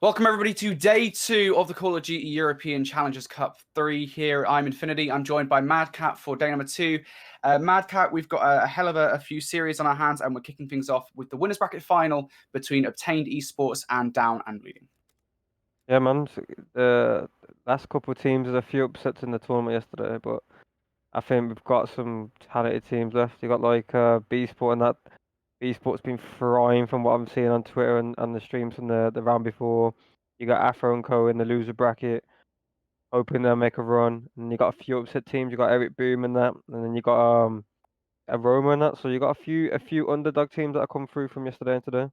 Welcome everybody to day 2 of the Call of Duty European Challengers Cup 3 here. I'm Nfinity. I'm joined by MadCat for day number 2. MadCat, we've got a hell of a few series on our hands, and we're kicking things off with the winners bracket final between Obtained Esports and Down and Bleeding. Yeah, man. The last couple of teams, there's a few upsets in the tournament yesterday, but I think we've got some talented teams left. You got like B-Sport and that. B-Sport's been frying from what I'm seeing on Twitter and the streams from the round before. You got Afro and Co in the loser bracket, hoping they'll make a run. And you got a few upset teams. You got Eric Boom and that, and then you got Aroma and that. So you got a few underdog teams that have come through from yesterday and today.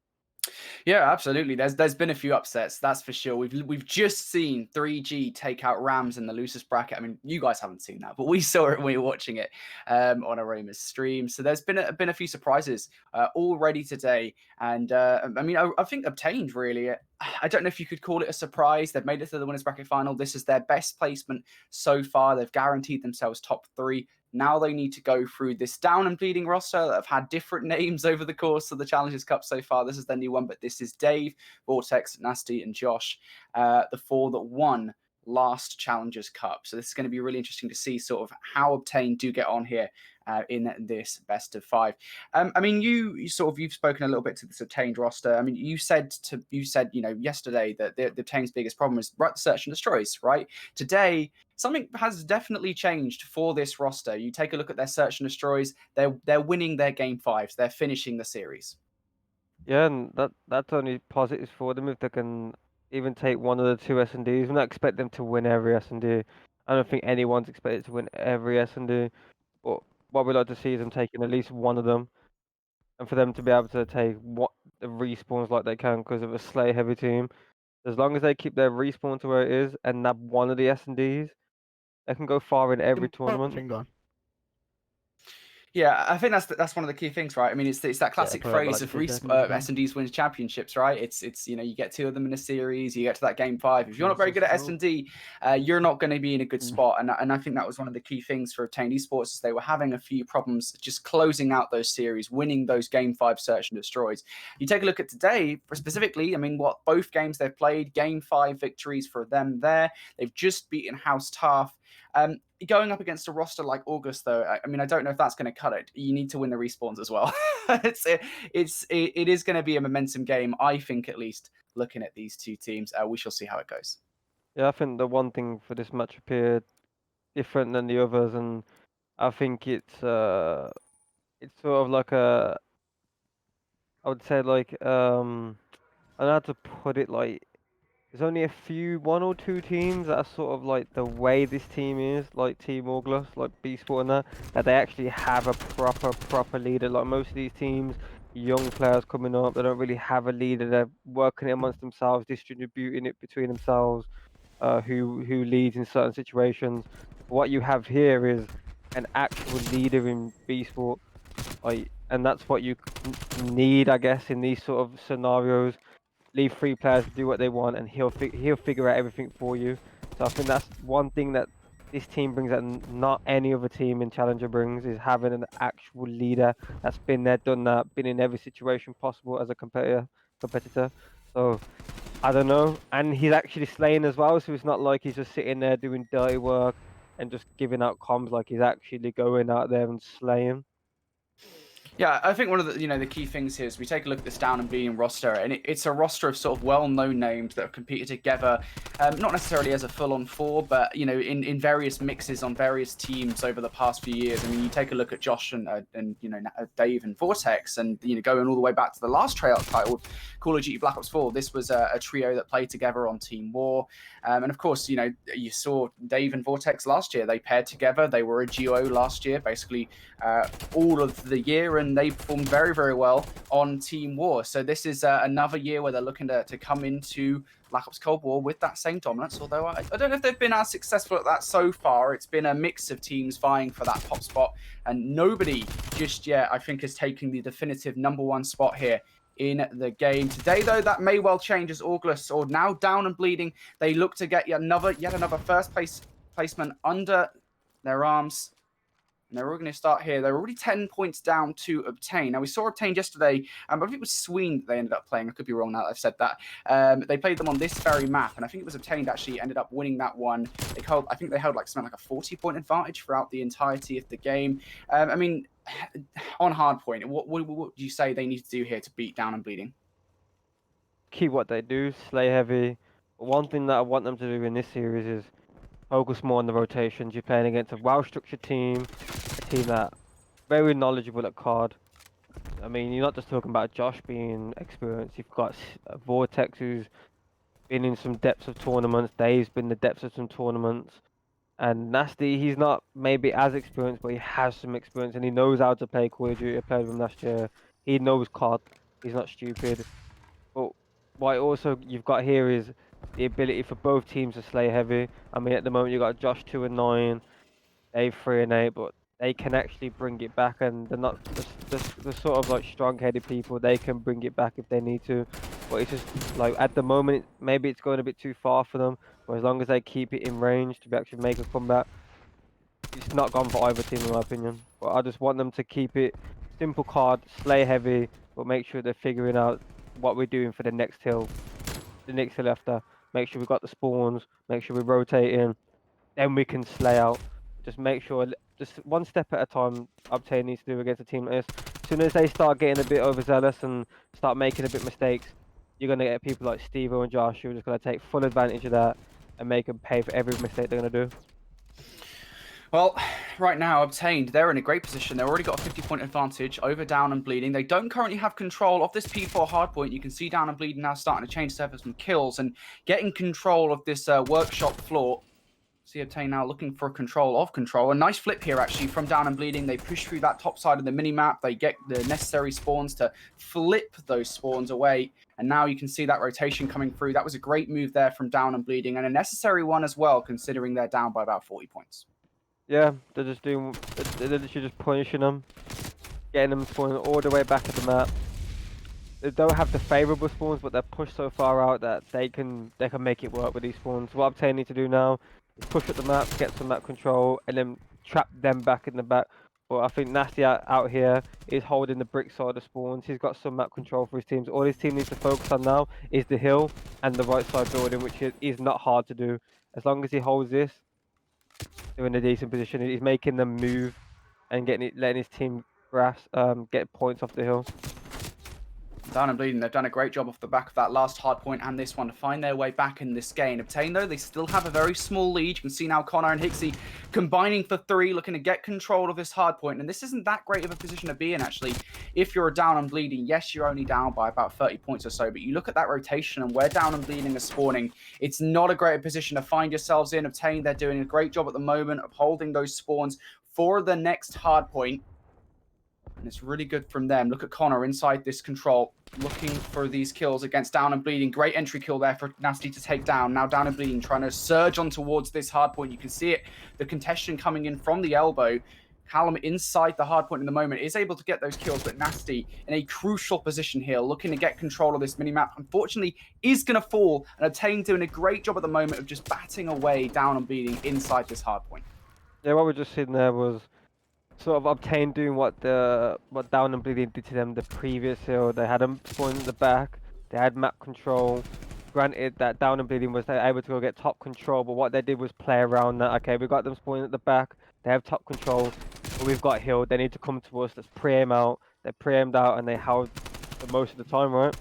Yeah, absolutely. There's been a few upsets, that's for sure. We've just seen 3G take out Rams in the losers bracket. I mean, you guys haven't seen that, but we saw it when we were watching it on Aroma's stream. So there's been a few surprises already today, and I mean, I think Obtained really. I don't know if you could call it a surprise. They've made it to the winners bracket final. This is their best placement so far. They've guaranteed themselves top 3. Now they need to go through this down and bleeding roster that have had different names over the course of the Challengers Cup so far. This is their new one, but this is Dave, Vortex, Nastie, and Joshh, the 4 that won last Challengers Cup. So this is going to be really interesting to see sort of how Obtained do get on here in this best of 5. I mean, you've spoken a little bit to this Obtained roster. I mean, you said yesterday that the Obtained's biggest problem is search and destroys, right? Today, something has definitely changed for this roster. You take a look at their search and destroys. They're winning their game 5s. They're finishing the series. Yeah, and that's only positives for them if they can even take one of the 2 S&Ds. We don't expect them to win every S&D. I don't think anyone's expected to win every S&D. But what we like to see is them taking at least one of them, and for them to be able to take what the respawns like they can because of a Slay heavy team. As long as they keep their respawn to where it is and nab one of the S&Ds, they can go far in every tournament. Yeah, I think that's one of the key things, right? I mean, it's that classic phrase of S&Ds wins championships, right? It's you get 2 of them in a series, you get to that game 5. If you're not very good at S&D, you're not going to be in a good spot. And I think that was one of the key things for Obtained Esports is they were having a few problems just closing out those series, winning those game 5 search and destroys. You take a look at today specifically. I mean, what both games they've played, game 5 victories for them there. They've just beaten House Taff. Going up against a roster like August, though, I mean, I don't know if that's going to cut it. You need to win the respawns as well. It is going to be a momentum game, I think, at least, looking at these 2 teams. We shall see how it goes. Yeah, I think the one thing for this match appeared different than the others, and I think it's sort of like I would say like I don't know how to put it, like there's only a few, 1 or 2 teams that are sort of like the way this team is, like Team August, like B-Sport and that they actually have a proper leader. Like most of these teams, young players coming up, they don't really have a leader. They're working it amongst themselves, distributing it between themselves, who leads in certain situations. What you have here is an actual leader in B-Sport, like, and that's what you need, I guess, in these sort of scenarios. Leave 3 players to do what they want, and he'll figure out everything for you. So I think that's one thing that this team brings that not any other team in Challenger brings, is having an actual leader that's been there, done that, been in every situation possible as a competitor. So I don't know, and he's actually slaying as well. So it's not like he's just sitting there doing dirty work and just giving out comms. Like he's actually going out there and slaying. Yeah, I think one of the the key things here is we take a look at this down and bleeding roster, and it's a roster of sort of well-known names that have competed together, not necessarily as a full-on 4, but in various mixes on various teams over the past few years. I mean, you take a look at Joshh and Dave and Vortex, and going all the way back to the last tryout title, Call of Duty Black Ops 4. This was a trio that played together on Team War, and of course, you saw Dave and Vortex last year. They paired together. They were a duo last year, basically all of the year, and they performed very, very well on Team War. So this is another year where they're looking to come into Black Ops Cold War with that same dominance, although I don't know if they've been as successful at that so far. It's been a mix of teams vying for that top spot, and nobody just yet, I think, is taking the definitive #1 spot here in the game. Today, though, that may well change as August, or now down and bleeding, they look to get yet another first place placement under their arms. And they're all going to start here. They're already 10 points down to Obtain. Now, we saw Obtain yesterday. I believe it was Sween that they ended up playing. I could be wrong now that I've said that. They played them on this very map, and I think it was Obtain that actually ended up winning that one. I think they held like something like a 40-point advantage throughout the entirety of the game. I mean, on hardpoint, what would you say they need to do here to beat Down and Bleeding? Keep what they do, slay heavy. But one thing that I want them to do in this series is focus more on the rotations. You're playing against a well-structured team, a team that very knowledgeable at COD. I mean, you're not just talking about Joshh being experienced. You've got Vortex, who's been in some depths of tournaments. Dave's been in the depths of some tournaments. And Nastie, he's not maybe as experienced, but he has some experience and he knows how to play Call of Duty. I played with him last year. He knows COD. He's not stupid. But what also you've got here is the ability for both teams to slay heavy. I mean, at the moment you've got Joshh 2 and 9, Dave 3 and 8, but they can actually bring it back, and they're not the sort of like strong-headed people. They can bring it back if they need to, but it's just like at the moment maybe it's going a bit too far for them. But as long as they keep it in range to actually make a comeback, it's not gone for either team in my opinion. But I just want them to keep it simple card, slay heavy, but make sure they're figuring out what we're doing for the next hill after. Make sure we've got the spawns, make sure we're rotating, then we can slay out. Just make sure, just one step at a time, Obtain needs to do against a team like this. As soon as they start getting a bit overzealous and start making a bit mistakes, you're going to get people like Steve and Joshh who are just going to take full advantage of that and make them pay for every mistake they're going to do. Well, right now, Obtained, they're in a great position. They've already got a 50-point advantage over Down and Bleeding. They don't currently have control of this P4 hardpoint. You can see Down and Bleeding now starting to change surface some kills and getting control of this workshop floor. See Obtain now looking for control. A nice flip here, actually, from Down and Bleeding. They push through that top side of the mini-map. They get the necessary spawns to flip those spawns away. And now you can see that rotation coming through. That was a great move there from Down and Bleeding, and a necessary one as well, considering they're down by about 40 points. Yeah, they're literally just punishing them, getting them spawning all the way back at the map. They don't have the favourable spawns, but they're pushed so far out that they can make it work with these spawns. What Obtain need to do now is push up the map, get some map control, and then trap them back in the back. But I think Nastie out here is holding the brick side of spawns. He's got some map control for his teams. All his team needs to focus on now is the hill and the right side building, which is not hard to do. As long as he holds this, they're in a decent position. He's making them move and letting his team get points off the hill. Down and Bleeding, they've done a great job off the back of that last hard point and this one to find their way back in this game. Obtain, though, they still have a very small lead. You can see now Connor and Hicksy combining for 3, looking to get control of this hard point. And this isn't that great of a position to be in, actually. If you're Down and Bleeding, yes, you're only down by about 30 points or so, but you look at that rotation and where Down and Bleeding are spawning, it's not a great position to find yourselves in. Obtain, they're doing a great job at the moment of holding those spawns for the next hard point. And it's really good from them. Look at Connor inside this control, looking for these kills against Down and Bleeding. Great entry kill there for Nastie to take down. Now Down and Bleeding trying to surge on towards this hard point. You can see it, the contention coming in from the elbow. Callum inside the hard point in the moment is able to get those kills, but Nastie in a crucial position here, looking to get control of this minimap. Unfortunately, is going to fall, and Obtain doing a great job at the moment of just batting away Down and Bleeding inside this hard point. Yeah, what we're just seeing there was sort of Obtain doing what Down and Bleeding did to them the previous hill. They had them spawn in the back, they had map control. Granted that Down and Bleeding was able to go get top control, but what they did was play around that. Okay, we got them spawning at the back, they have top control, but we've got hill, they need to come to us, let's pre-aim out. They pre-aimed out and they held for most of the time, right?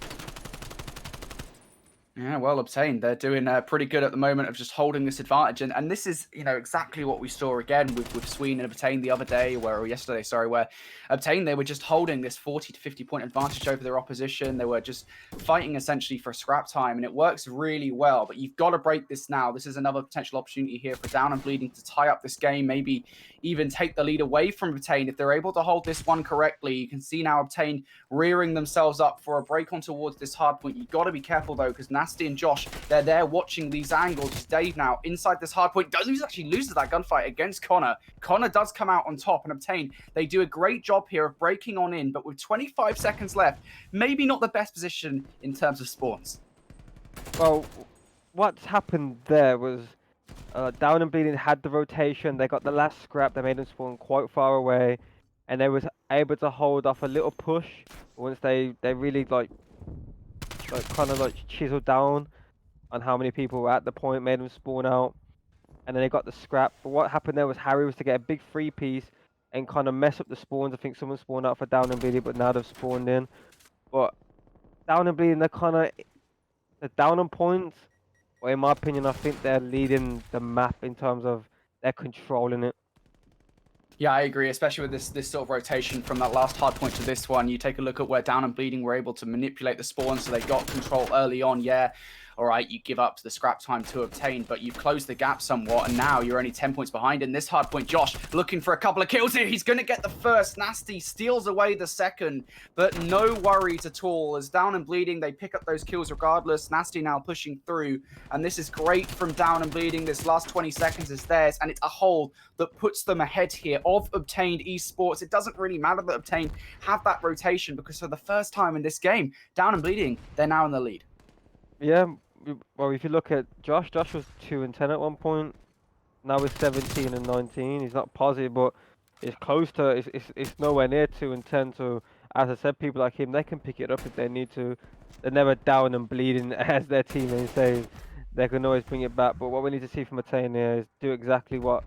Yeah, well obtained. They're doing pretty good at the moment of just holding this advantage. And this is, you know, exactly what we saw again with Sween and Obtain the other day, or yesterday, sorry, where Obtain, they were just holding this 40 to 50 point advantage over their opposition. They were just fighting essentially for scrap time, and it works really well. But you've got to break this now. This is another potential opportunity here for Down and Bleeding to tie up this game, maybe even take the lead away from Obtain. If they're able to hold this one correctly, you can see now Obtain rearing themselves up for a break on towards this hard point. You've got to be careful, though, because Nastie and Joshh, they're there watching these angles. It's Dave now inside this hard point. Daly actually loses that gunfight against Connor. Connor does come out on top, and Obtain, they do a great job here of breaking on in, but with 25 seconds left, maybe not the best position in terms of spawns. Well, what's happened there was Down and Bleeding had the rotation. They got the last scrap. They made them spawn quite far away, and they was able to hold off a little push once they really like kind of like chiseled down on how many people were at the point, made them spawn out, and then they got the scrap. But what happened there was Harry was to get a big free piece and kind of mess up the spawns. I think someone spawned out for Down and Bleeding, but now they've spawned in. But Down and Bleeding, they're down on points. Well, in my opinion, I think they're leading the map in terms of they're controlling it. Yeah, I agree, especially with this sort of rotation from that last hard point to this one. You take a look at where Down and Bleeding were able to manipulate the spawn, so they got control early on. Yeah, all right, you give up to the scrap time to obtain, but you've closed the gap somewhat, and now you're only 10 points behind. In this hard point, Joshh looking for a couple of kills here. He's going to get the first. Nastie steals away the second, but no worries at all. As Down and Bleeding, they pick up those kills regardless. Nastie now pushing through, and this is great from Down and Bleeding. This last 20 seconds is theirs, and it's a hold that puts them ahead here of Obtained Esports. It doesn't really matter that Obtained have that rotation, because for the first time in this game, Down and Bleeding, they're now in the lead. Yeah, well, if you look at Joshh was 2 and 10 at one point. Now he's 17 and 19. He's not positive, but it's close to. It's nowhere near 2 and 10. So as I said, people like him, they can pick it up if they need to. They're never Down and Bleeding, as their teammates say. They can always bring it back. But what we need to see from Obtained here is do exactly what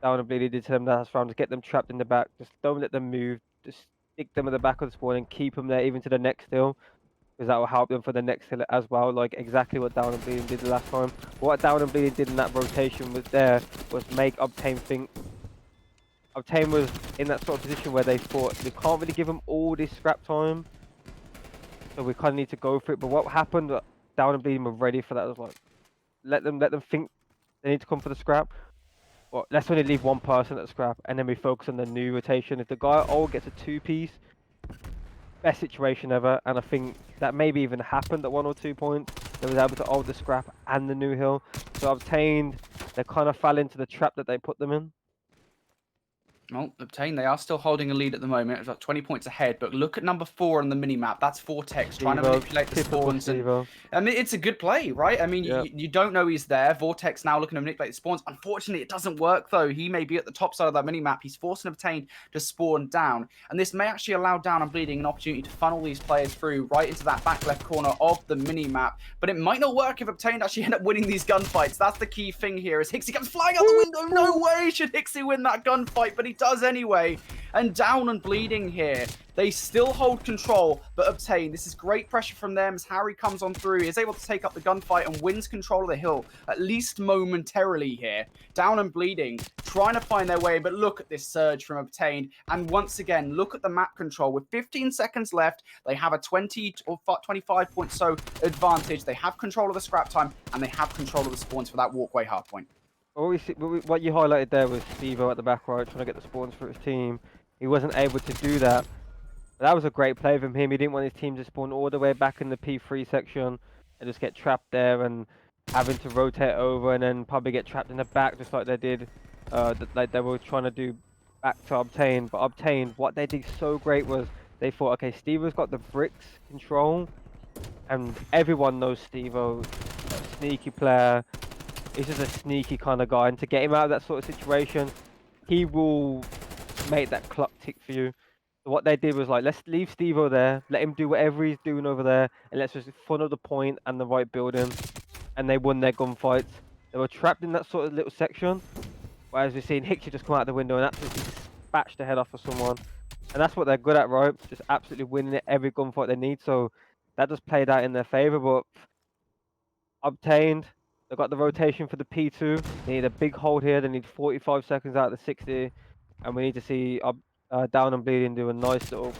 Down and Bleeding did to them last round. Just get them trapped in the back. Just don't let them move. Just stick them at the back of the spawn and keep them there even to the next hill, because that will help them for the next hill as well, like exactly what Down and Bleeding did the last time. What Down and Bleeding did in that rotation was make Obtained think. Obtained was in that sort of position where they thought we can't really give them all this scrap time, so we kind of need to go for it. But what happened, Down and Bleeding were ready for that. It was like, let them think they need to come for the scrap. Well, let's only leave one person at the scrap, and then we focus on the new rotation. If the guy gets a 2-piece, best situation ever, and I think that maybe even happened at 1 or 2 points. They was able to hold the scrap and the new hill. So Obtained, they kind of fell into the trap that they put them in. Well, Obtained, they are still holding a lead at the moment. It's about 20 points ahead, but look at number 4 on the minimap. That's Vortex trying to manipulate the spawns. And, I mean, it's a good play, right? I mean, you don't know he's there. Vortex now looking to manipulate the spawns. Unfortunately, it doesn't work, though. He may be at the top side of that minimap. He's forcing Obtained to spawn down, and this may actually allow Down and Bleeding an opportunity to funnel these players through right into that back left corner of the minimap, but it might not work if Obtained actually end up winning these gunfights. That's the key thing here, as Hicksy comes flying out the window. No way should Hicksy win that gunfight, but he does anyway. And Down and Bleeding here, they still hold control, but Obtained, this is great pressure from them as Harry comes on through. He is able to take up the gunfight and wins control of the hill, at least momentarily here. Down and Bleeding, trying to find their way, but look at this surge from Obtained. And once again, look at the map control. With 15 seconds left, they have a 20 or 25 point so advantage. They have control of the scrap time, and they have control of the spawns for that walkway hardpoint. What you highlighted there was Steve-O at the back right, trying to get the spawns for his team. He wasn't able to do that. That was a great play from him. He didn't want his team to spawn all the way back in the P3 section and just get trapped there and having to rotate over and then probably get trapped in the back just like they did, like they were trying to do back to Obtained. But Obtained, what they did so great was they thought, okay, Steve-O's got the bricks control, and everyone knows Steve-O, a sneaky player. He's just a sneaky kind of guy, and to get him out of that sort of situation, he will make that clock tick for you. So what they did was like, let's leave Steve-O there, let him do whatever he's doing over there, and let's just funnel the point and the right building. And they won their gunfights. They were trapped in that sort of little section, whereas we've seen Hicksy just come out the window and absolutely dispatch the head off of someone. And that's what they're good at, right? Just absolutely winning it every gunfight they need. So that just played out in their favor. But Obtained, they got the rotation for the P2. They need a big hold here. They need 45 seconds out of the 60. And we need to see Down and Bleeding do a nice little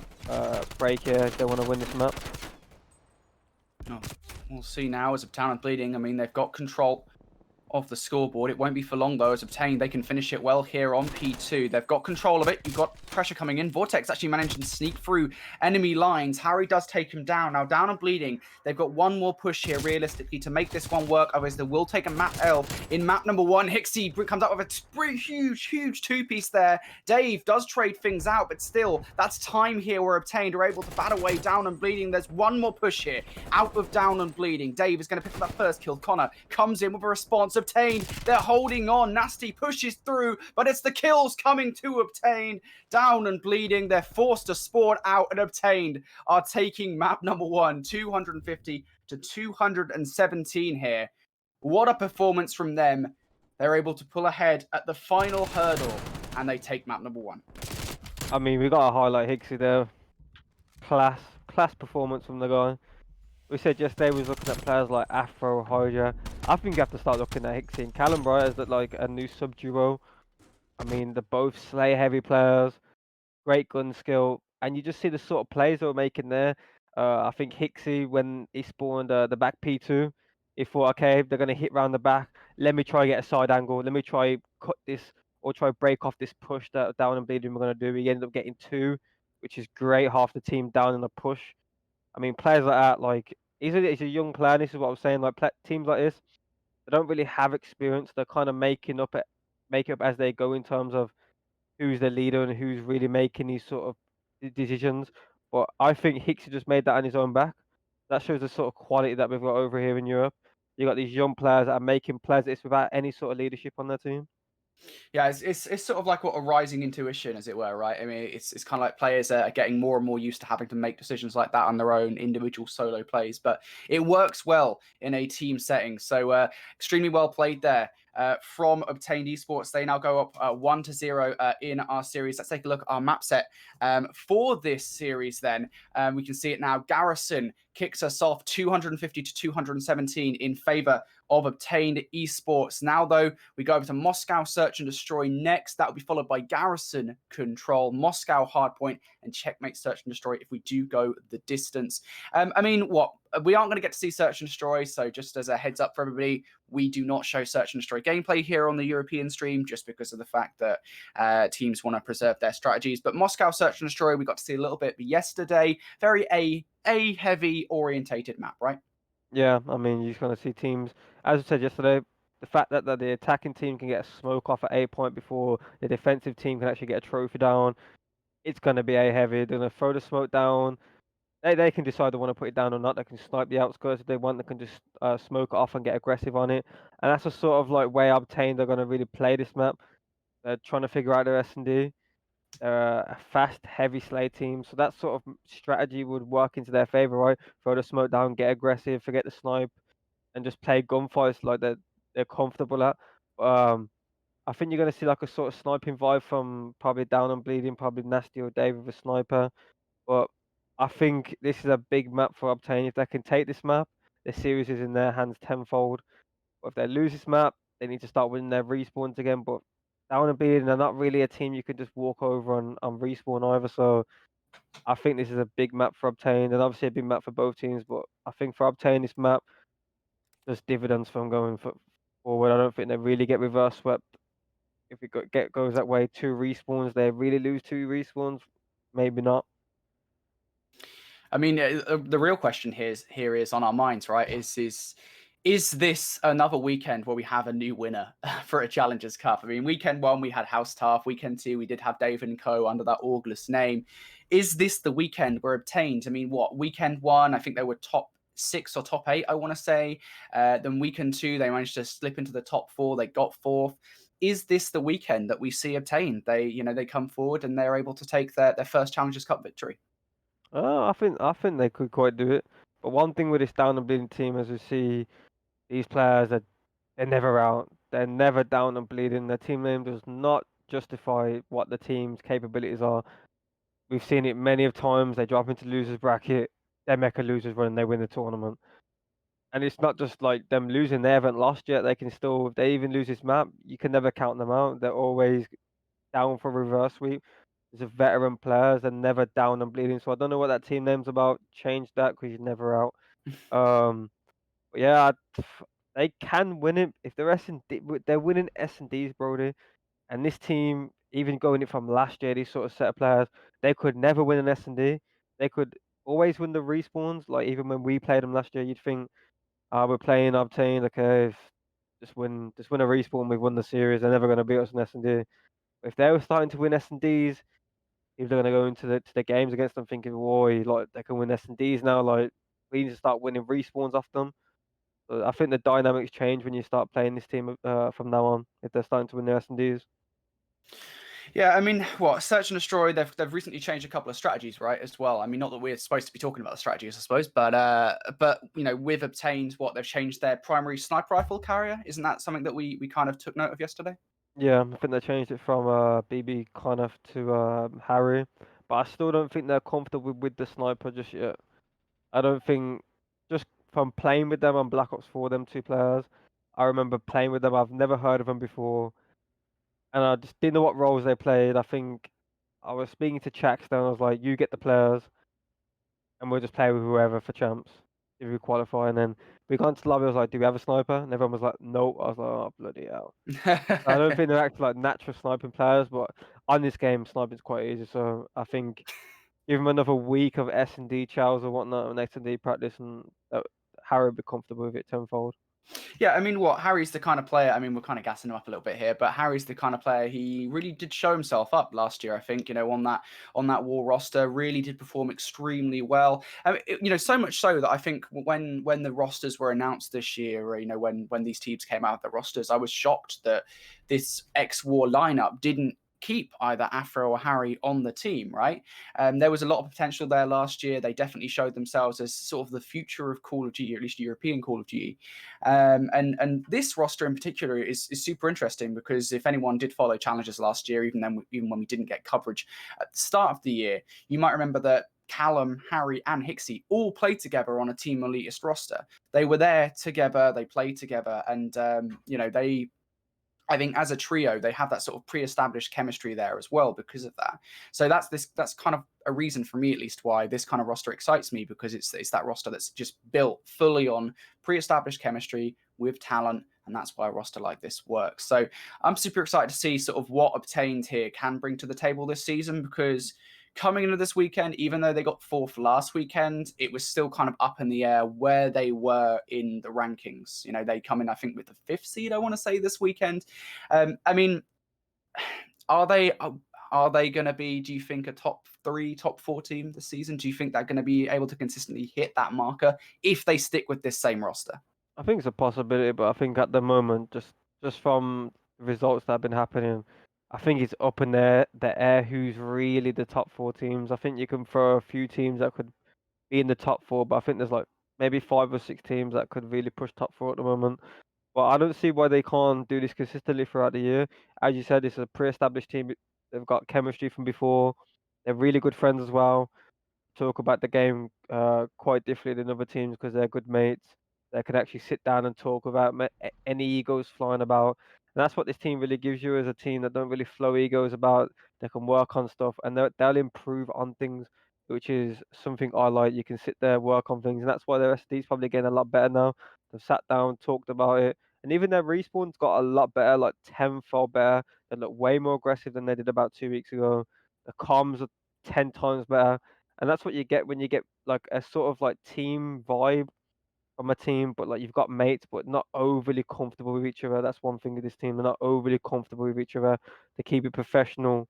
break here if they want to win this map. Oh, we'll see now as Down and Bleeding. I mean, they've got control of the scoreboard. It won't be for long, though, as Obtained. They can finish it well here on P2. They've got control of it. You've got pressure coming in. Vortex actually managed to sneak through enemy lines. Harry does take him down. Now, Down and Bleeding, they've got one more push here, realistically, to make this one work. Otherwise, they will take a map L in map number 1. Hicksy comes up with a huge 2-piece there. Dave does trade things out, but still, that's time here where Obtained are able to bat away Down and Bleeding. There's one more push here out of Down and Bleeding. Dave is going to pick up that first kill. Connor comes in with a response. Obtained. They're holding on. Nastie pushes through, but it's the kills coming to Obtained. Down and bleeding. They're forced to spawn out, and Obtained are taking map number 1, 250 to 217 here. What a performance from them. They're able to pull ahead at the final hurdle, and they take map number 1. I mean, we got to highlight Hicksy there. Class performance from the guy. We said yesterday we was looking at players like Afro, Hydra. I think you have to start looking at Hicksy and Callum, right, as that like a new sub duo. I mean, they're both slay heavy players, great gun skill, and you just see the sort of plays they were making there. I think Hicksy, when he spawned the back P2, he thought, okay, they're gonna hit round the back. Let me try get a side angle. Let me try cut this or try break off this push that down and bleeding we're gonna do. He ended up getting 2, which is great. Half the team down in a push. I mean, players like that, like he's a young player. This is what I'm saying. Like teams like this, they don't really have experience. They're kind of make up as they go in terms of who's the leader and who's really making these sort of decisions. But I think Hicksy just made that on his own back. That shows the sort of quality that we've got over here in Europe. You got these young players that are making plays it's without any sort of leadership on their team. Yeah, it's sort of like what a rising intuition, as it were, right? I mean, it's kind of like players are getting more and more used to having to make decisions like that on their own individual solo plays, but it works well in a team setting. So extremely well played there. From Obtained Esports, they now go up 1-0 in our series. Let's take a look at our map set for this series. Then we can see it now. Garrison kicks us off 250 to 217 in favor of Obtained Esports. Now, though, we go over to Moscow Search and Destroy next. That will be followed by Garrison Control, Moscow Hardpoint, and Checkmate Search and Destroy if we do go the distance. I mean, what? We aren't going to get to see Search and Destroy, so just as a heads up for everybody, we do not show Search and Destroy gameplay here on the European stream just because of the fact that teams want to preserve their strategies. But Moscow Search and Destroy, we got to see a little bit yesterday. Very A heavy orientated map, right? Yeah, I mean, you're going to see teams, as I said yesterday, the fact that the attacking team can get a smoke off at A point before the defensive team can actually get a trophy down, it's going to be A heavy. They're going to throw the smoke down. They can decide they want to put it down or not. They can snipe the outskirts if they want. They can just smoke it off and get aggressive on it. And that's the sort of like way Obtained they're going to really play this map. They're trying to figure out their S&D. They're a fast, heavy slay team. So that sort of strategy would work into their favor, right? Throw the smoke down, get aggressive, forget the snipe, and just play gunfights like they're comfortable at. I think you're going to see like a sort of sniping vibe from probably Down and Bleeding, probably Nastie or Dave with a sniper. But I think this is a big map for Obtain. If they can take this map, the series is in their hands tenfold. But if they lose this map, they need to start winning their respawns again. But Down and Bleeding, they're not really a team you can just walk over and respawn either. So I think this is a big map for Obtain, and obviously a big map for both teams. But I think for Obtain, this map, there's dividends from going forward. I don't think they really get reverse swept. If it goes that way, 2 respawns, they really lose 2 respawns. Maybe not. I mean, the real question here is on our minds, right? Is this another weekend where we have a new winner for a Challengers Cup? I mean, weekend 1 we had House Tough. Weekend 2 we did have Dave and Co under that August name. Is this the weekend we're Obtained? I mean, what weekend 1? I think they were top 6 or top 8, I want to say. Then weekend 2 they managed to slip into the top 4. They got 4th. Is this the weekend that we see Obtained? They come forward and they're able to take their first Challengers Cup victory. I think they could quite do it. But one thing with this down and bleeding team, as we see, these players they're never out. They're never down and bleeding. Their team name does not justify what the team's capabilities are. We've seen it many of times. They drop into losers bracket, they make a losers run, and they win the tournament. And it's not just like them losing; they haven't lost yet. They can still, if they even lose this map, you can never count them out. They're always down for reverse sweep. These are veteran players and never down and bleeding. So I don't know what that team name's about. Change that because you're never out. But yeah, they can win it if they're S&D. They're winning S&Ds, Brodie. And this team, even going it from last year, these sort of set of players, they could never win an S&D. They could always win the respawns. Like even when we played them last year, you'd think, we're playing Obtained. Okay, just win a respawn. We've won the series. They're never going to beat us in S&D. If they were starting to win S&Ds, if they're going to go into the games against them thinking, boy, like they can win S&Ds now, like we need to start winning respawns off them. So I think the dynamics change when you start playing this team from now on, if they're starting to win their S&Ds. Yeah, I mean, what Search and Destroy? They've recently changed a couple of strategies, right? As well. I mean, not that we're supposed to be talking about the strategies, I suppose, but you know, we've obtained what they've changed their primary sniper rifle carrier. Isn't that something that we kind of took note of yesterday? Yeah, I think they changed it from BBConor to Harry, but I still don't think they're comfortable with the sniper just yet. I don't think, just from playing with them on Black Ops 4, them two players, I remember playing with them. I've never heard of them before, and I just didn't know what roles they played. I think I was speaking to Chaxton, and I was like, "You get the players, and we'll just play with whoever for champs if we qualify." And then we got into the lobby. I was like, "Do we have a sniper?" And everyone was like, "No." I was like, "Oh bloody hell!" I don't think they're actually like natural sniping players, but on this game, sniping's quite easy. So I think give him another week of S&D chows or whatnot, and S&D practice, and Harry will be comfortable with it tenfold. Yeah, I mean, what Harry's the kind of player. I mean, we're kind of gassing him up a little bit here, but Harry's the kind of player. He really did show himself up last year. I think, you know, on that war roster, really did perform extremely well. I mean, you know, so much so that I think when the rosters were announced this year, or, you know, when these teams came out of the rosters, I was shocked that this ex-war lineup didn't keep either Afro or Harry on the team, right? There was a lot of potential there last year. They definitely showed themselves as sort of the future of Call of Duty, or at least European Call of Duty. And this roster in particular is super interesting because if anyone did follow challenges last year, even when we didn't get coverage at the start of the year, you might remember that Callum, Harry, and Hicksy all played together on a Team Elitist roster. They were there together, they played together, and you know, I think as a trio, they have that sort of pre-established chemistry there as well because of that. So that's kind of a reason for me at least why this kind of roster excites me, because it's that roster that's just built fully on pre-established chemistry with talent, and that's why a roster like this works. So I'm super excited to see sort of what Obtained here can bring to the table this season, because coming into this weekend, even though they got fourth last weekend, it was still kind of up in the air where they were in the rankings. You know, they come in, I think, with the fifth seed, I want to say, this weekend. I mean, are they going to be, do you think, a top 3, top 4 team this season? Do you think they're going to be able to consistently hit that marker if they stick with this same roster? I think it's a possibility, but I think at the moment, just from results that have been happening, I think it's up in the air who's really the top 4 teams. I think you can throw a few teams that could be in the top 4, but I think there's like maybe 5 or 6 teams that could really push top 4 at the moment. But I don't see why they can't do this consistently throughout the year. As you said, it's a pre-established team. They've got chemistry from before. They're really good friends as well. Talk about the game quite differently than other teams because they're good mates. They can actually sit down and talk about any egos flying about. And that's what this team really gives you, as a team that don't really flow egos about. They can work on stuff, and they'll improve on things, which is something I like. You can sit there, work on things, and that's why the SD's probably getting a lot better now. They've sat down, talked about it, and even their respawn's got a lot better, like tenfold better. They look way more aggressive than they did about 2 weeks ago. The comms are 10 times better, and that's what you get when you get like a sort of like team vibe from a team, but like you've got mates, but not overly comfortable with each other. That's one thing with this team. They're not overly comfortable with each other. They keep it professional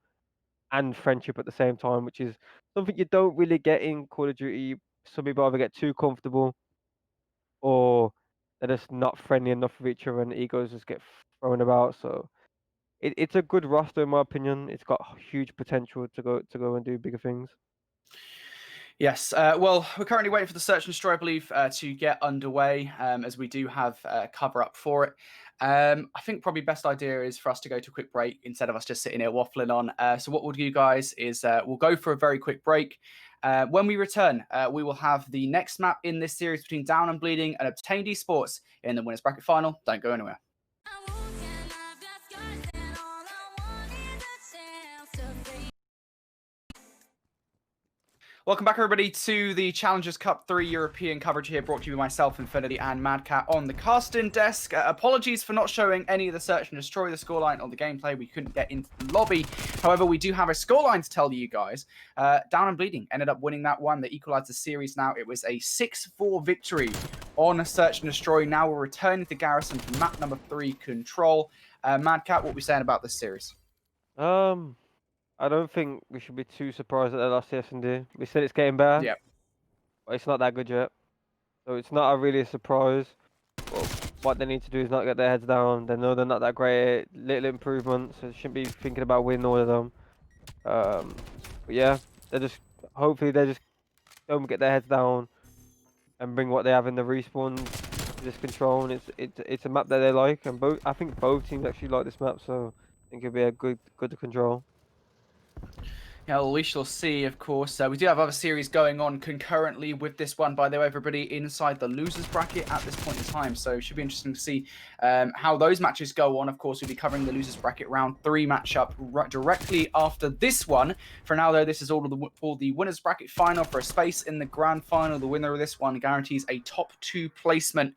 and friendship at the same time, which is something you don't really get in Call of Duty. Some people either get too comfortable or they're just not friendly enough with each other and egos just get thrown about. So it's a good roster in my opinion. It's got huge potential to go and do bigger things. Yes. Well, we're currently waiting for the search and destroy, I believe, to get underway, as we do have cover up for it. I think probably best idea is for us to go to a quick break instead of us just sitting here waffling on. So what we'll do, guys, is we'll go for a very quick break. When we return, we will have the next map in this series between Down and Bleeding and Obtained Esports in the winners bracket final. Don't go anywhere. Welcome back, everybody, to the Challengers Cup 3 European coverage here, brought to you by myself, Nfinity, and MadCat on the casting desk. Apologies for not showing any of the search and destroy, the scoreline, or the gameplay. We couldn't get into the lobby. However, we do have a scoreline to tell you guys. Down and Bleeding ended up winning that one. They equalized the series now. It was a 6-4 victory on a search and destroy. Now we're returning to Garrison for map number 3, Control. MadCat, what are we saying about this series? I don't think we should be too surprised that they lost the S&D. We said it's getting better, Yeah. but it's not that good yet. So it's not a really a surprise. what they need to do is not get their heads down. They know they're not that great. Little improvements. So shouldn't be thinking about winning all of them. But yeah, they just hopefully they just don't get their heads down and bring what they have in the respawn to this control. And it's a map that they like, and I think both teams actually like this map, so I think it'll be a good to control. Yeah, well, we shall see, of course. We do have other series going on concurrently with this one, by the way, everybody, inside the losers bracket at this point in time. So it should be interesting to see how those matches go on. Of course, we'll be covering the losers bracket round 3 matchup directly after this one. For now, though, this is all for the winners bracket final for a space in the grand final. The winner of this one guarantees a top 2 placement.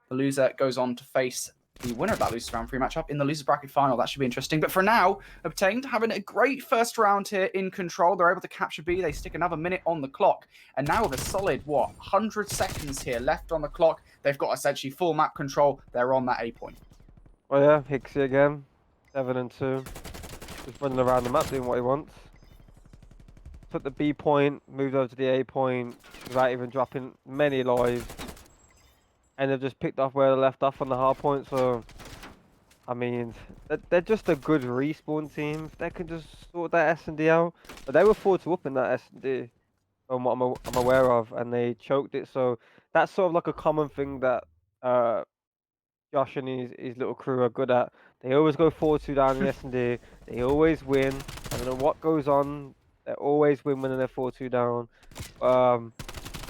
The loser goes on to face the winner of that losers round 3 matchup in the losers bracket final. That should be interesting. But for now, Obtained having a great first round here in control. They're able to capture B. They stick another minute on the clock. And now with a solid, 100 seconds here left on the clock, they've got essentially full map control. They're on that A point. Oh yeah, Hicksy again. 7 and 2. Just running around the map doing what he wants. Took the B point, moved over to the A point without even dropping many lives. And they've just picked off where they left off on the hard point, so I mean, they're just a good respawn team. They can just sort that S&D out. But they were 4-2 up in that S&D, from what I'm aware of, and they choked it. So that's sort of like a common thing that Joshh and his little crew are good at. They always go 4-2 down in the S&D. They always win. I don't know what goes on. They always win when they're 4-2 down.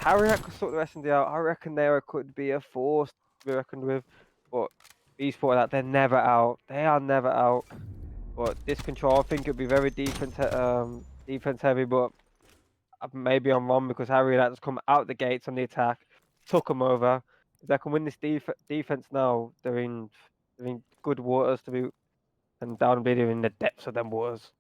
Harry could sort the S&D out. I reckon there could be a force to be reckoned with. But Esports, that they're never out. They are never out. But this control, I think it'll be very defense heavy. But maybe I'm wrong because Harry had just come out the gates on the attack, took them over. If they can win this defense now, they're in good waters to be, and down and bleeding in the depths of them waters.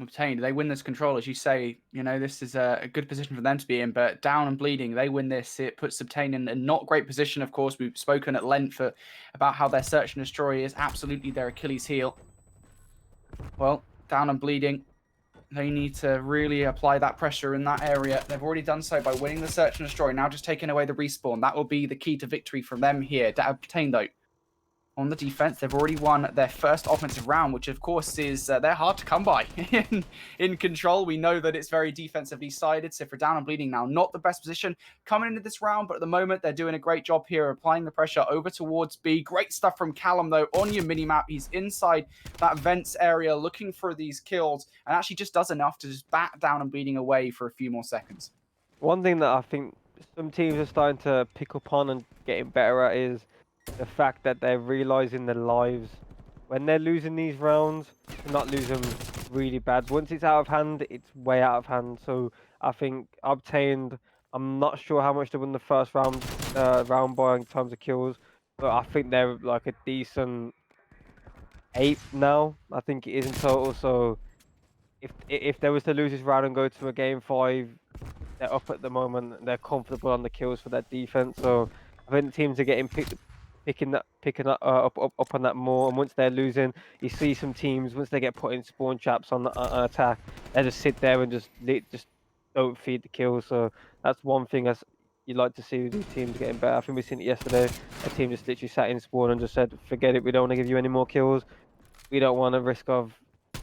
Obtained. They win this control, as you say. You know, this is a good position for them to be in. But down and bleeding, they win this. It puts Obtained in a not great position. Of course, we've spoken at length about how their search and destroy is absolutely their Achilles heel. Well, down and bleeding, they need to really apply that pressure in that area. They've already done so by winning the search and destroy. Now just taking away the respawn. That will be the key to victory from them here. Obtained, though, on the defense, they've already won their first offensive round, which of course is they're hard to come by in control. We know that it's very defensively sided. So for down and bleeding now, not the best position coming into this round, but at the moment they're doing a great job here, applying the pressure over towards B. Great stuff from Callum though on your minimap. He's inside that vents area looking for these kills and actually just does enough to just bat down and bleeding away for a few more seconds. One thing that I think some teams are starting to pick up on and getting better at is the fact that they're realizing their lives. When they're losing these rounds, to not lose them really bad. Once it's out of hand, it's way out of hand. So I think Obtained, I'm not sure how much they won the first round by in terms of kills, but I think they're like a decent 8 now. I think it is in total. So if they was to lose this round and go to a game 5, they're up at the moment. They're comfortable on the kills for that defense. So I think the teams are getting picking up on that more. And once they're losing, you see some teams once they get put in spawn traps on attack, they just sit there and just don't feed the kills. So that's one thing as you'd like to see these teams getting better. I think we seen it yesterday. A team just literally sat in spawn and just said, "Forget it. We don't want to give you any more kills. We don't want a risk of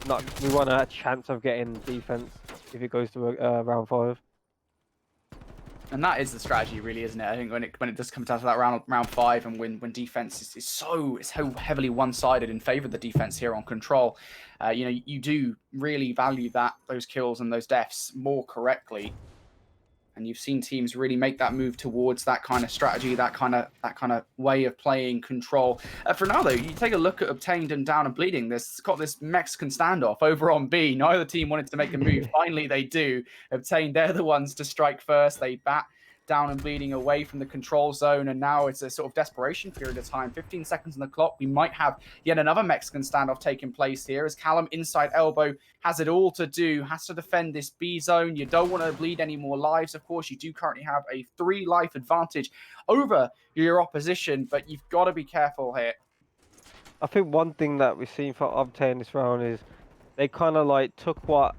not. We want a chance of getting defense if it goes to round 5." And that is the strategy, really, isn't it? I think when it does come down to that round 5, and when defense is so heavily one-sided in favor of the defense here on control, you know, you do really value those kills and those deaths more correctly. And you've seen teams really make that move towards that kind of strategy, that kind of way of playing control. For now, though, you take a look at Obtained and Down and Bleeding. There's got this Mexican standoff over on B. Neither team wanted to make a move. Finally, they do. Obtained, they're the ones to strike first. They bat Down and Bleeding away from the control zone, and now it's a sort of desperation period of time. 15 seconds on the clock. We might have yet another Mexican standoff taking place here as Callum inside elbow has it all to do, has to defend this B zone. You don't want to bleed any more lives, of course. You do currently have a 3-life advantage over your opposition, but you've got to be careful here. I think one thing that we've seen for Obtain this round is they kind of like took what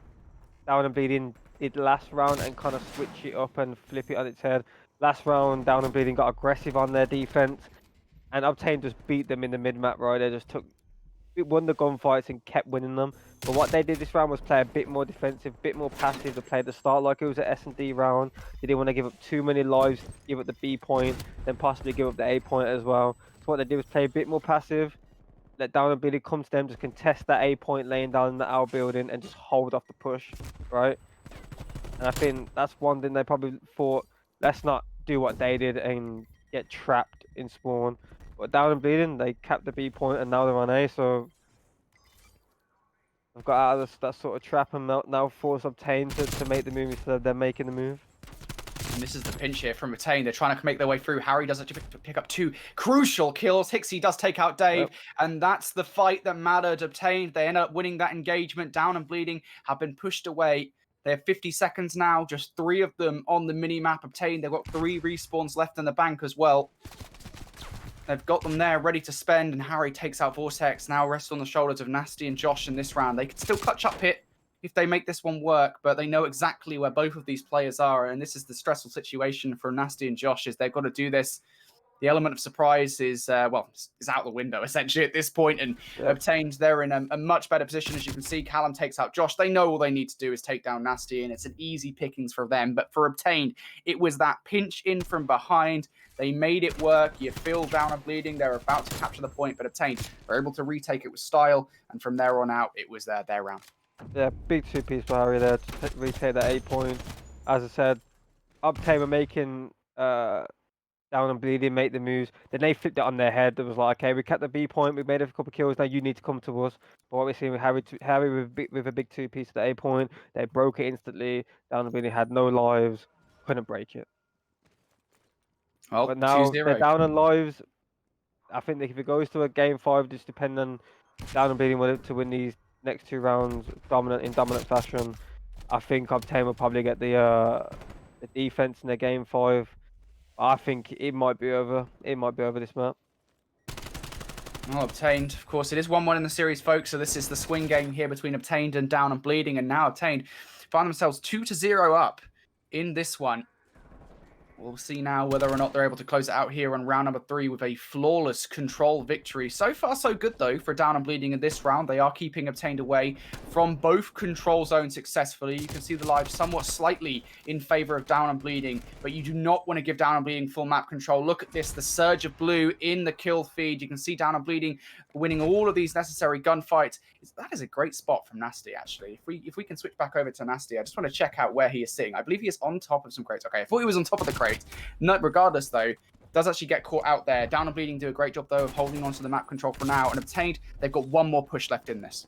Down and Bleeding did last round and kind of switch it up and flip it on its head. last round, Down and Bleeding got aggressive on their defense, and Obtain just beat them in the mid map. Right, they just won the gunfights and kept winning them. But what they did this round was play a bit more defensive, a bit more passive. They played the start like it was an S&D round. They didn't want to give up too many lives, give up the B point, then possibly give up the A point as well. So what they did was play a bit more passive, let Down and Bleeding come to them, just contest that A point laying down in the our building and just hold off the push, right? And I think that's one thing they probably thought, let's not do what they did and get trapped in spawn. But Down and Bleeding, they capped the B point and now they're on A, so I've got out of that sort of trap and now force Obtain to make the move instead of them making the move. And this is the pinch here from Obtain. They're trying to make their way through. Harry does actually pick up 2 crucial kills. Hicksy does take out Dave. Yep. And that's the fight that mattered. Obtain, they end up winning that engagement. Down and Bleeding have been pushed away. They have 50 seconds now. Just 3 of them on the mini-map. Obtain, they've got 3 respawns left in the bank as well. They've got them there ready to spend. And Harry takes out Vortex. Now rests on the shoulders of Nastie and Joshh in this round. They can still clutch up here if they make this one work, but they know exactly where both of these players are, and this is the stressful situation for Nastie and Joshh, is they've got to do this. The element of surprise is, is out the window, essentially, at this point, and Obtained, they're in a much better position. As you can see, Callum takes out Joshh. They know all they need to do is take down Nastie, and it's an easy pickings for them, but for Obtained, it was that pinch in from behind. They made it work. You feel Down and Bleeding. They're about to capture the point, but Obtained were able to retake it with style, and from there on out, it was their round. Yeah, big 2-piece for Harry there to retake that 8 point. As I said, Obtain were making Down and Bleeding make the moves. Then they flipped it on their head. It was like, okay, we kept the B point, we made a couple of kills, now you need to come to us. But what we're seeing with Harry with a big 2-piece at the A point, they broke it instantly. Down and Bleeding had no lives, couldn't break it. Well, but now 2-0. they're down on lives. I think that if it goes to a game 5, just depending on Down and Bleeding to win these next 2 rounds in dominant fashion, I think Obtain will probably get the defense in the game 5. I think it might be over. It might be over this map. Well, Obtained, of course, it is 1-1 in the series, folks. So this is the swing game here between Obtained and Down and Bleeding. And now Obtained find themselves 2-0 up in this one. We'll see now whether or not they're able to close it out here on round number 3 with a flawless control victory. So far, so good, though, for Down and Bleeding in this round. They are keeping Obtained away from both control zones successfully. You can see the live somewhat slightly in favor of Down and Bleeding, but you do not want to give Down and Bleeding full map control. Look at this, the surge of blue in the kill feed. You can see Down and Bleeding winning all of these necessary gunfights. That is a great spot from Nastie, actually. If we can switch back over to Nastie, I just want to check out where he is sitting. I believe he is on top of some crates. Okay, I thought he was on top of the crate. No, regardless, though, does actually get caught out there. Down and Bleeding do a great job, though, of holding on to the map control for now. And Obtained, they've got one more push left in this.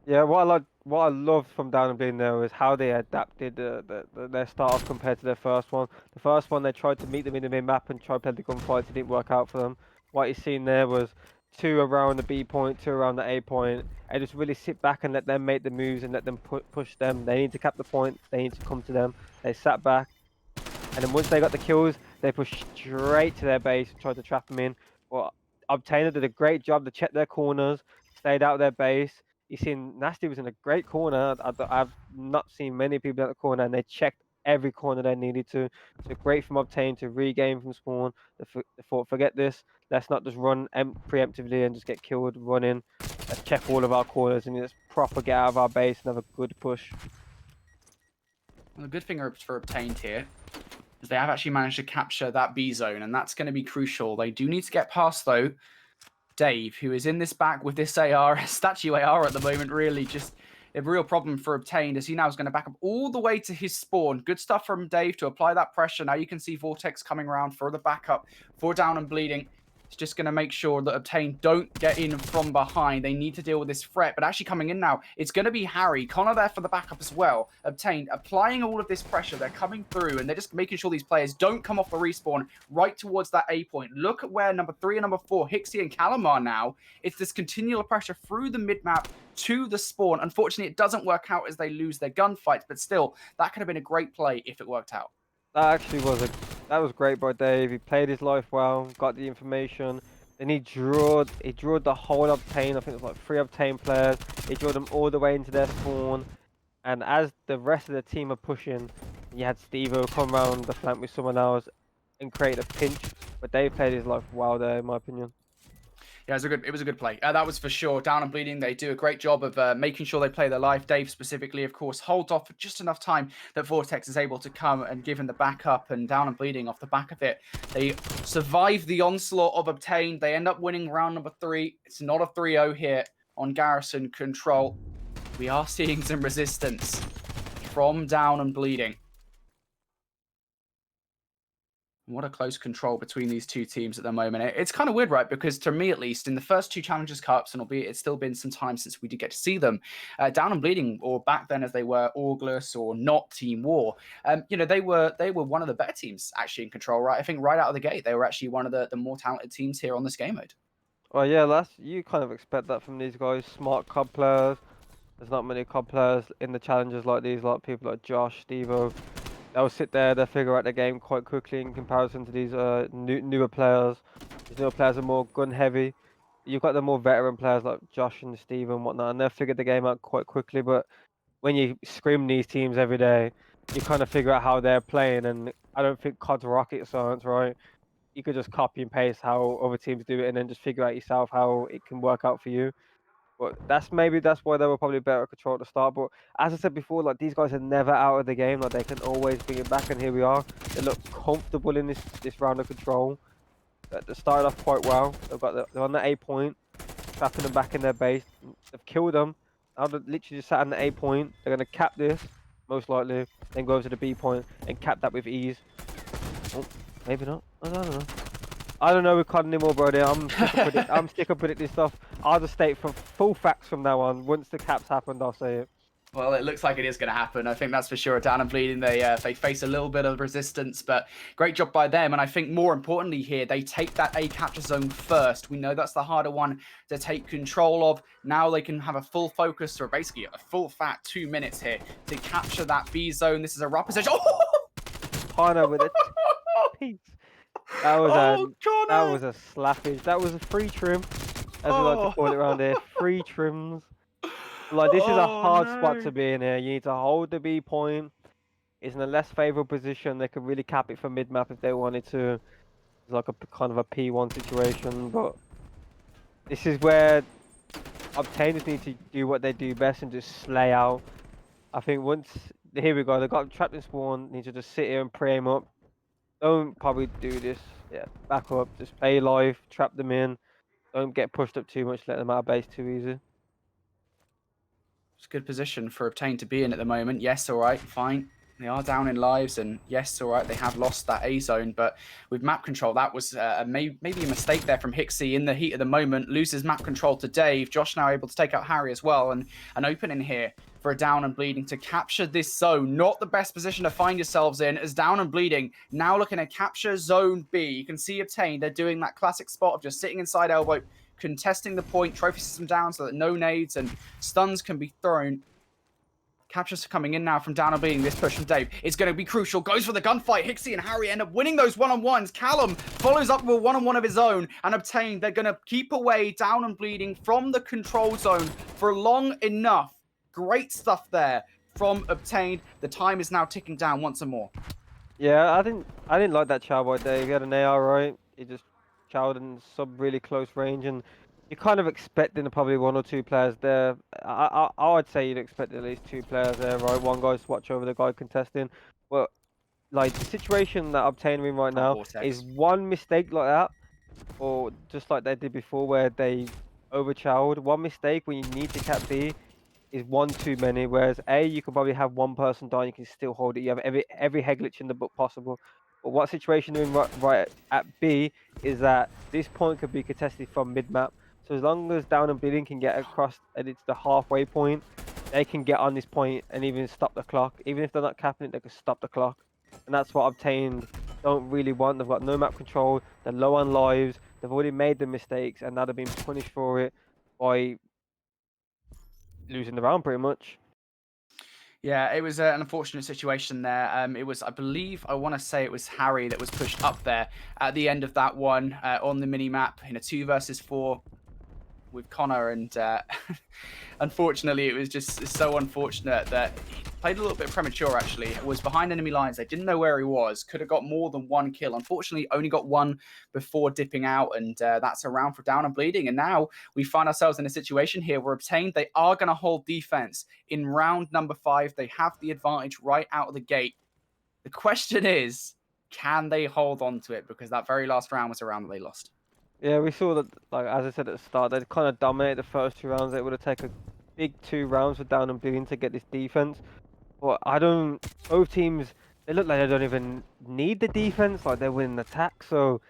Yeah, what I loved from Down and Bleeding there was how they adapted their start off compared to their first one. The first one, they tried to meet them in the mid-map and try to play the gunfights. It didn't work out for them. What you've seen there was 2 around the B point, 2 around the A point, and just really sit back and let them make the moves and let them push them. They need to cap the point. They need to come to them. They sat back, and then once they got the kills, they pushed straight to their base and tried to trap them in. Well, Obtainer did a great job to check their corners, stayed out of their base. You seen Nastie was in a great corner. I've not seen many people at the corner, and they checked every corner they needed to. So great from Obtain to regain from spawn. They thought, forget this. Let's not just run preemptively and just get killed running. Let's check all of our corners and just proper get out of our base and have a good push. Well, the good thing for Obtained here is they have actually managed to capture that B zone, and that's going to be crucial. They do need to get past, though, Dave, who is in this back with this AR, statue AR at the moment, really just a real problem for Obtained, as he now is going to back up all the way to his spawn. Good stuff from Dave to apply that pressure. Now you can see Vortex coming around for the backup for Down and Bleeding. It's just going to make sure that Obtained don't get in from behind. They need to deal with this threat, but actually coming in now, it's going to be Harry. Connor there for the backup as well. Obtained, applying all of this pressure. They're coming through, and they're just making sure these players don't come off the respawn right towards that A point. Look at where number 3 and number 4, Hicksy and Callum, are now. It's this continual pressure through the mid-map to the spawn. Unfortunately, it doesn't work out as they lose their gunfights, but still, that could have been a great play if it worked out. That actually was great by Dave. He played his life well, got the information. Then he drew the whole Obtain. I think it was like 3 Obtain players. He drew them all the way into their spawn. And as the rest of the team are pushing, you had Stevo come around the flank with someone else. and create a pinch. But Dave played his life well there, in my opinion. Yeah, it was a good play. That was for sure. Down and Bleeding, they do a great job of making sure they play their life. Dave specifically, of course, holds off for just enough time that Vortex is able to come and give him the backup. And Down and Bleeding, off the back of it, they survive the onslaught of Obtained. They end up winning round number 3. It's not a 3-0 here on Garrison Control. We are seeing some resistance from Down and Bleeding. What a close control between these two teams at the moment. It's kind of weird, right? Because to me, at least, in the first 2 Challengers Cups, and albeit it's still been some time since we did get to see them, Down and Bleeding, or back then as they were, August or not Team War, you know, they were one of the better teams actually in Control, right? I think right out of the gate, they were actually one of the more talented teams here on this game mode. Well, yeah, you kind of expect that from these guys, smart COD players. There's not many COD players in the challenges like these, like people like Joshh, Stevo. They'll sit there, they'll figure out the game quite quickly in comparison to these newer players. These newer players are more gun heavy. You've got the more veteran players like Joshh and Steve and whatnot, and they'll figure the game out quite quickly. But when you scrim these teams every day, you kind of figure out how they're playing. And I don't think COD's rocket science, right? You could just copy and paste how other teams do it and then just figure out yourself how it can work out for you. But that's why they were probably better at Control at the start. But as I said before, like these guys are never out of the game. Like they can always bring it back, and here we are. They look comfortable in this round of Control. They started off quite well. They're on the A point, trapping them back in their base. They've killed them. Now they're literally just sat on the A point. They're gonna cap this most likely, then go over to the B point and cap that with ease. Oh, maybe not. I don't know. I don't know with COD anymore, Brodie. I'm sick of predicting stuff. I'll just state for full facts from now on. Once the caps happened, I'll say it. Well, it looks like it is going to happen. I think that's for sure. Down and Bleeding, they face a little bit of resistance, but great job by them. And I think more importantly here, they take that A capture zone first. We know that's the harder one to take control of. Now they can have a full focus, or basically a full fat 2 minutes here to capture that B zone. This is a rough position. Oh! Connor with a piece. That was a slappage. That was a free trim, as we like to call it around here. Free trims. Like this is a hard spot to be in here. You need to hold the B point. It's in a less favorable position. They could really cap it for mid map if they wanted to. It's like a kind of a P1 situation, but this is where Obtainers need to do what they do best and just slay out. I think once here we go, they got trapped in spawn. Need to just sit here and pray him up. Don't probably do this. Yeah, back up. Just play live. Trap them in. Don't get pushed up too much. Let them out of base too easy. It's a good position for Obtain to be in at the moment. Yes, all right, fine. They are down in lives, and yes, all right, they have lost that A zone. But with map control, that was maybe a mistake there from Hicksy in the heat of the moment. Loses map control to Dave. Joshh now able to take out Harry as well, and an opening here for a Down and Bleeding to capture this zone. Not the best position to find yourselves in, as Down and Bleeding now looking to capture zone B. You can see Obtain, they're doing that classic spot of just sitting inside elbow, contesting the point, trophy system down so that no nades and stuns can be thrown. Captures coming in now from Down and Bleeding. This push from Dave is going to be crucial. Goes for the gunfight. Hicksy and Harry end up winning those one-on-ones. Callum follows up with a one-on-one of his own, and Obtain, they're going to keep away Down and Bleeding from the control zone for long enough. Great stuff there from Obtained. The time is now ticking down once more. Yeah, I didn't like that chow by Dave. He had an AR, right? He just chowed in sub really close range, and you're kind of expecting probably 1 or 2 players there. I would say you'd expect at least 2 players there, right? One guy's watch over the guy contesting. But like the situation that Obtain in right now is one mistake like that, or just like they did before where they overchowed. One mistake when you need to cap B is one too many. Whereas A, you can probably have one person die, you can still hold it. You have every head glitch in the book possible. But what situation you're in right at B is that this point could be contested from mid map. So as long as Down and Bleeding can get across and it's the halfway point, they can get on this point and even stop the clock. Even if they're not capping it, they can stop the clock. And that's what Obtained don't really want. They've got no map control. They're low on lives. They've already made the mistakes, and now they're being punished for it by losing the round pretty much. Yeah, it was an unfortunate situation there. It was, I believe, I want to say it was Harry that was pushed up there at the end of that one on the mini map in a 2 versus 4. with Connor, and unfortunately, it was just so unfortunate that he played a little bit premature, actually. Was behind enemy lines. They didn't know where he was. Could have got more than one kill. Unfortunately, only got one before dipping out, and that's a round for down and bleeding. And now we find ourselves in a situation here where Obtained, they are going to hold defense. In round number 5, they have the advantage right out of the gate. The question is, can they hold on to it? Because that very last round was a round that they lost. Yeah, we saw that, like as I said at the start, they kind of dominated the first 2 rounds. It would have taken a big 2 rounds for down and bleeding to get this defense. But both teams, they look like they don't even need the defense, like they're winning attack. So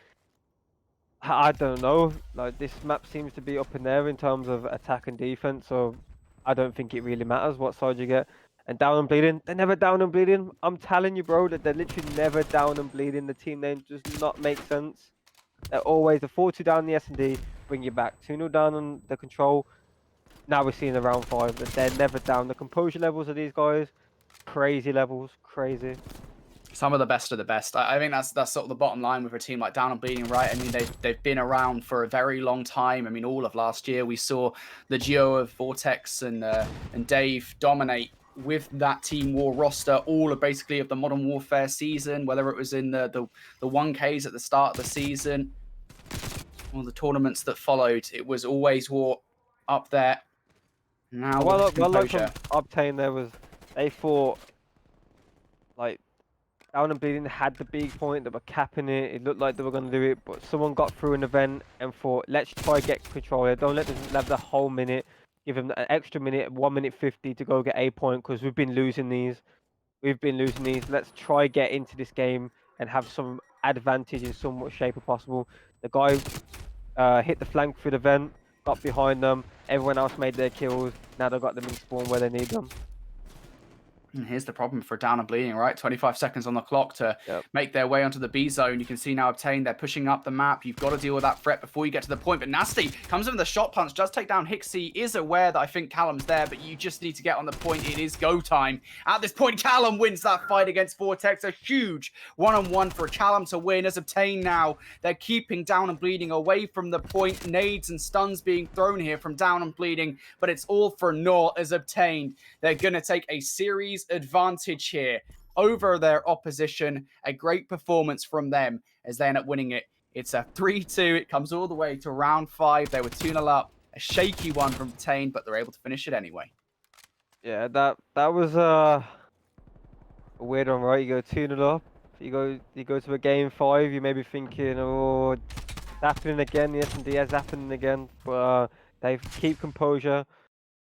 I don't know. Like this map seems to be up in there in terms of attack and defense. So I don't think it really matters what side you get. And down and bleeding, they're never down and bleeding. I'm telling you, bro, that they're literally never down and bleeding. The team name does not make sense. They're always the 4-2 down the S&D, bring you back 2-0 down on the control. Now we're seeing the round 5 that they're never down. The composure levels of these guys, crazy levels, crazy. Some of the best. I think that's sort of the bottom line with a team like Down and Bleeding, right? I mean, they've been around for a very long time. I mean, all of last year we saw the duo of Vortex and Dave dominate with that Team War roster, all of basically of the Modern Warfare season, whether it was in the 1Ks at the start of the season or the tournaments that followed. It was always War up there. Now Well, composure. from Obtain, they thought like Down and Bleeding had the big point, they were capping it. It looked like they were going to do it, but someone got through an event and thought, let's try get control here. Don't let them have the whole minute. Give them an extra minute, 1:50 to go get a point because we've been losing these. Let's try get into this game and have some advantage in some shape or possible. The guy hit the flank through the vent, got behind them. Everyone else made their kills. Now they've got them in spawn where they need them. And here's the problem for Down and Bleeding, right? 25 seconds on the clock to make their way onto the B zone. You can see now Obtained, they're pushing up the map. You've got to deal with that threat before you get to the point. But Nastie comes in with a shot punch, does take down Hicksy, is aware that I think Callum's there, but you just need to get on the point. It is go time. At this point, Callum wins that fight against Vortex. A huge one-on-one for Callum to win. As Obtained now, they're keeping Down and Bleeding away from the point. Nades and stuns being thrown here from Down and Bleeding, but it's all for naught as Obtained. They're going to take a series advantage here over their opposition. A great performance from them as they end up winning it. It's a 3-2. It comes all the way to round 5. They were 2-0 up. A shaky one from Obtained, but they're able to finish it anyway. Yeah, that was a weird one, right? You go 2-0 up. You go to a game 5. You may be thinking, oh, it's happening again. The S&D is happening again. But they keep composure.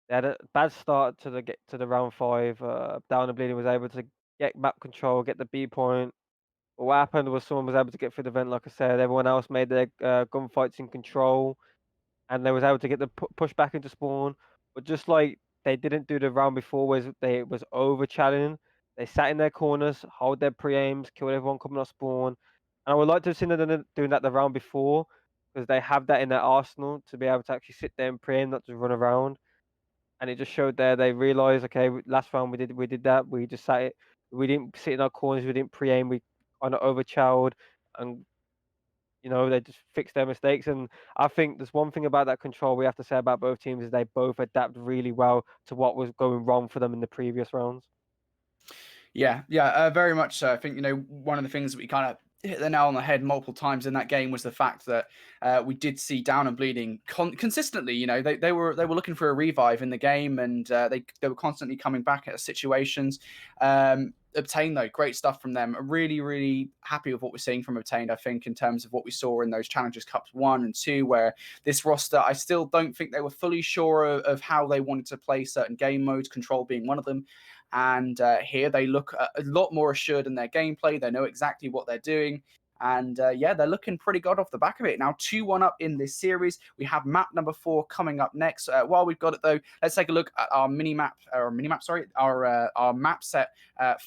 They had a bad start to the round 5. Down and Bleeding was able to get map control, get the B point. But what happened was someone was able to get through the vent, like I said. Everyone else made their gunfights in control, and they was able to get the push back into spawn. But just like they didn't do the round before, they was over challenging. They sat in their corners, hold their pre-aims, kill everyone coming off spawn. And I would like to have seen them doing that the round before, because they have that in their arsenal to be able to actually sit there and pre-aim, not just run around. And it just showed there they realized, okay, last round we did that. We just sat it. We didn't sit in our corners. We didn't pre-aim. We kind of overchowed, and they just fixed their mistakes. And I think there's one thing about that control we have to say about both teams is they both adapt really well to what was going wrong for them in the previous rounds. Yeah, very much so. I think, one of the things that we kind of hit the nail on the head multiple times in that game was the fact that we did see Down and Bleeding consistently. They were looking for a revive in the game, and they were constantly coming back at situations. Obtained, though, great stuff from them. Really, really happy with what we're seeing from Obtained, I think, in terms of what we saw in those Challengers Cups 1 and 2, where this roster, I still don't think they were fully sure of how they wanted to play certain game modes, Control being one of them. And here they look a lot more assured in their gameplay. They know exactly what they're doing. And they're looking pretty good off the back of it. Now 2-1 up in this series. We have map number 4 coming up next. While we've got it, though, let's take a look at our our map set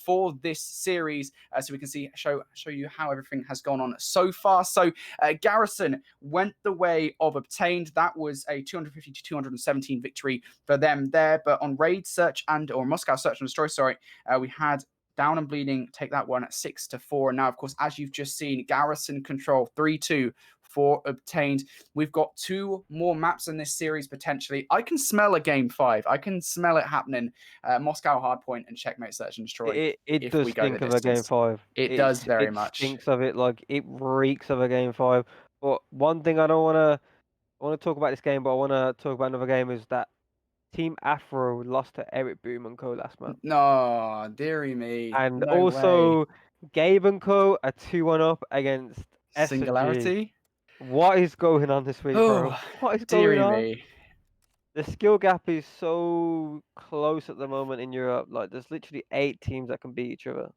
for this series, so we can show you how everything has gone on so far. So Garrison went the way of Obtained. That was a 250 to 217 victory for them there. But on Raid Search or Moscow Search and Destroy, we had Down and Bleeding take that one at 6-4. And now, of course, as you've just seen, Garrison control 3-2 for Obtained. We've got 2 more maps in this series potentially. I can smell a game 5. I can smell it happening. Moscow Hardpoint and Checkmate Search and Destroy. It If does we go the stink of a game distance, 5. it does very It much. stinks of it. Like it reeks of a game 5. But one thing I don't wanna I want to talk about this game, but I want to talk about another game. Is that Team Afro lost to Eric Boom and Co last month, No, dearie me. and No way. also Gabe and Co are 2-1 up against S&G. Singularity. What is going on this week, bro? Oh, What is going dearie on? me. The skill gap is so close at the moment in Europe. Like, there's literally 8 teams that can beat each other.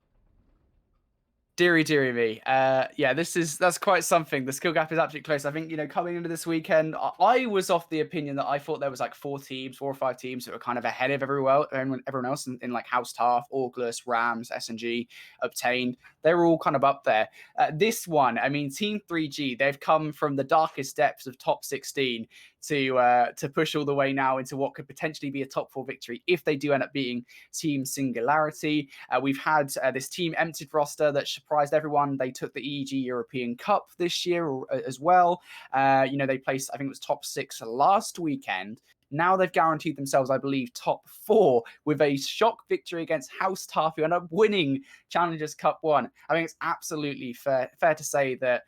Deary me. Yeah, that's quite something. The skill gap is absolutely close. I think, coming into this weekend, I was off the opinion that I thought there was like 4 or 5 teams that were kind of ahead of everyone else in like House Tarf, August, Rams, S&G, Obtained. They were all kind of up there. This one, I mean, Team 3G, they've come from the darkest depths of top 16 to push all the way now into what could potentially be a top 4 victory if they do end up beating Team Singularity. We've had this team emptied roster that surprised everyone. They took the EEG European Cup this year as well. They placed, I think it was top 6 last weekend. Now they've guaranteed themselves, I believe, top 4 with a shock victory against House Tarf, who end up winning Challengers Cup 1. I think it's absolutely fair to say that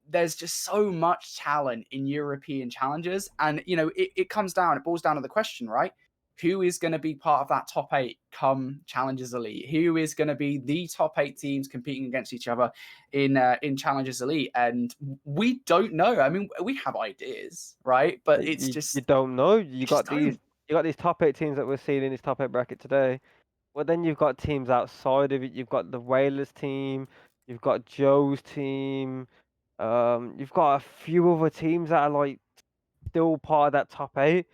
there's just so much talent in European challenges. And, it boils down to the question, right? Who is going to be part of that top 8 come Challengers Elite? Who is going to be the top 8 teams competing against each other in Challengers Elite? And we don't know. I mean, we have ideas, right? But it's just you don't know. You got don't. these top 8 teams that we're seeing in this top 8 bracket today. Well, then you've got teams outside of it. You've got the Whalers team. You've got Joe's team. You've got a few other teams that are like still part of that top 8.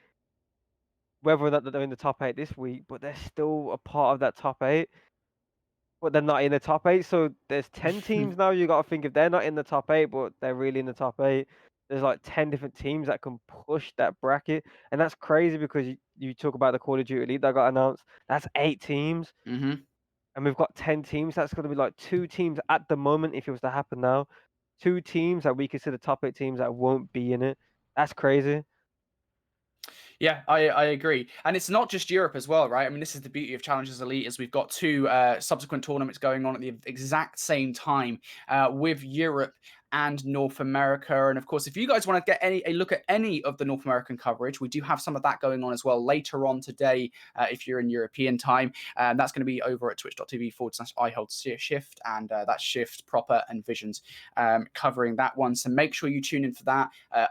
Whether or not they're in the top 8 this week, but they're still a part of that top 8. But they're not in the top 8. So there's 10 teams now. You got to think if they're not in the top 8, but they're really in the top 8. There's like 10 different teams that can push that bracket, and that's crazy because you talk about the Call of Duty Elite that got announced. That's 8 teams. Mm-hmm. And we've got 10 teams. That's going to be like 2 teams at the moment if it was to happen now. 2 teams that we consider top 8 teams that won't be in it. That's crazy. Yeah, I agree. And it's not just Europe as well, right? I mean, this is the beauty of Challengers Elite is we've got 2 subsequent tournaments going on at the exact same time with Europe and North America. And of course, if you guys want to get a look at any of the North American coverage, we do have some of that going on as well later on today if you're in European time. That's going to be over at twitch.tv/iHoldShift, and that's Shift, Proper, and Visions covering that one. So make sure you tune in for that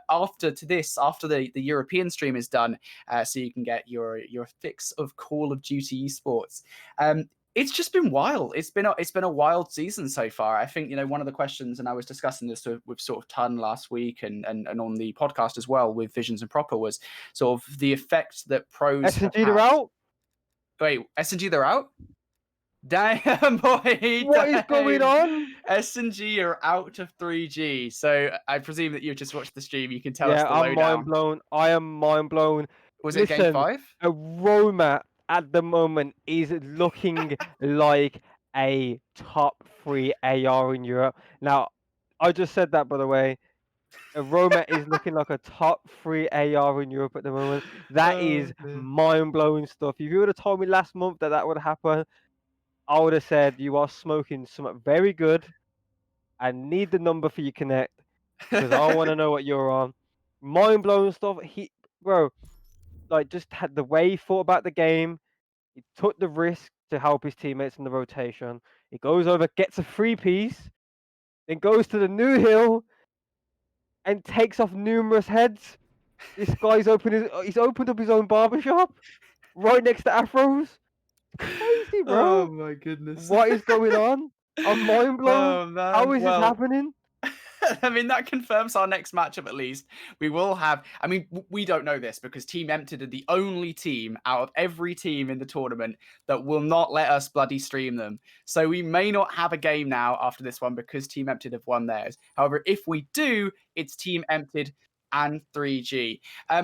after the European stream is done, so you can get your fix of Call of Duty Esports. It's just been wild. It's been a wild season so far. I think, one of the questions, and I was discussing this with sort of Tun last week and on the podcast as well with Visions and Proper, was sort of the effect that pros S&G, they're out? Wait, S&G, they're out? Damn, boy. What is going on? S&G are out of 3G. So I presume that you've just watched the stream. You can tell us Yeah, the I'm lowdown. mind blown. I am mind blown. Was it game 5? Aroma at the moment is looking like a top 3 AR in Europe. Now, I just said that, by the way. Aroma is looking like a top 3 AR in Europe at the moment. That is mind-blowing stuff. If you would have told me last month that would happen, I would have said you are smoking something very good. I need the number for your connect because I want to know what you're on. Mind-blowing stuff. Bro, like just had the way he thought about the game. He took the risk to help his teammates in the rotation. He goes over, gets a 3-piece, then goes to the new hill and takes off numerous heads. This guy's he's opened up his own barbershop right next to Afros. Crazy, bro. Oh my goodness. What is going on? I'm mind blown. Oh man. How is this happening? I mean, that confirms our next matchup at least. We will have, I mean, we don't know this because Team Empted are the only team out of every team in the tournament that will not let us bloody stream them. So we may not have a game now after this one because Team Empted have won theirs. However, if we do, it's Team Empted and 3G.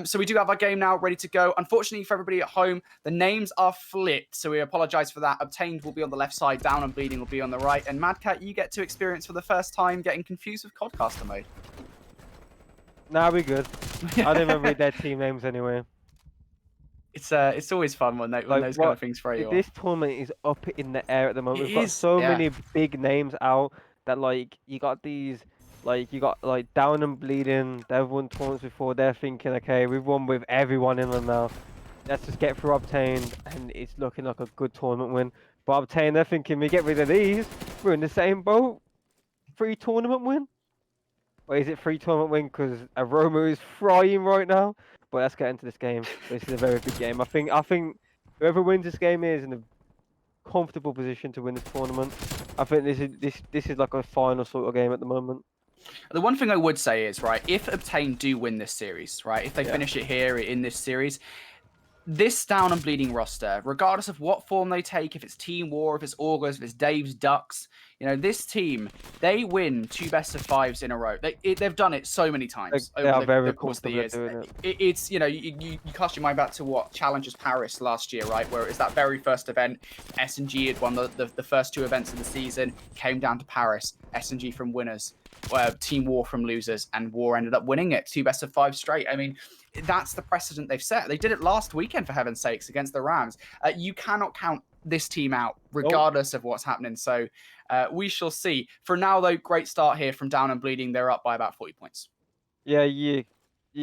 So we do have our game now ready to go. Unfortunately for everybody at home, the names are flipped, so we apologize for that. Obtained will be on the left side, Down and Bleeding will be on the right, and MadCat, you get to experience for the first time getting confused with Codcaster mode. Nah, we good. I don't even read their team names anyway. It's always fun when Like those kind what? of things throw you This off. tournament is up in the air at the moment. It We've got is, so yeah. many big names out that like you got these. Like you got like Down and Bleeding. They've won tournaments before. They're thinking, okay, we've won with everyone in them now. Let's just get through Obtained, and it's looking like a good tournament win. But Obtained, they're thinking, we get rid of these, we're in the same boat. Free tournament win. Or is it free tournament win because Aroma is frying right now? But let's get into this game. This is a very big game. I think whoever wins this game is in a comfortable position to win this tournament. I think this is like a final sort of game at the moment. The one thing I would say is, right, if Obtain do win this series, right, if they Yeah. finish it here in this series, this Down and Bleeding roster, regardless of what form they take, if it's Team War, if it's Augurs, if it's Dave's Ducks, you know, this team, they win 2 best-of-5s in a row. They've done it so many times They over are very the course of the comfortable at years. doing it. It's, you know, you cast your mind back to what Challengers Paris last year, right, where it was that very first event. S&G had won the first 2 events of the season, came down to Paris, S&G from winners, Team War from losers, and War ended up winning it 2 best-of-5 straight. I mean, that's the precedent they've set. They did it last weekend, for heaven's sakes, against the Rams. You cannot count this team out, regardless of what's happening. So we shall see. For now, though, great start here from Down and Bleeding. They're up by about 40 points. Yeah, you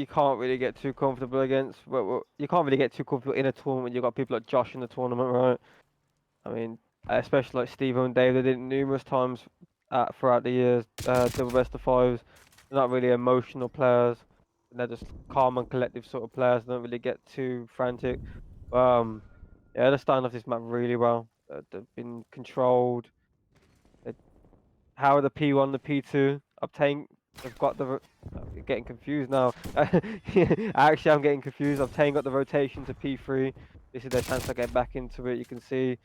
can't really get too comfortable against. Well, you can't really get too comfortable in a tournament. You got people like Joshh in the tournament, right? I mean, especially like Steve and Dave, they did it numerous times throughout the years, double best of fives. They're not really emotional players. They're just calm and collective sort of players. They don't really get too frantic. Yeah, they're starting off this map really well. They've been controlled. They, how are the P1, the P2 obtain? They've got the. I'm getting confused now. Actually, I'm getting confused. Obtain got the rotation to P3. This is their chance to get back into it. You can see.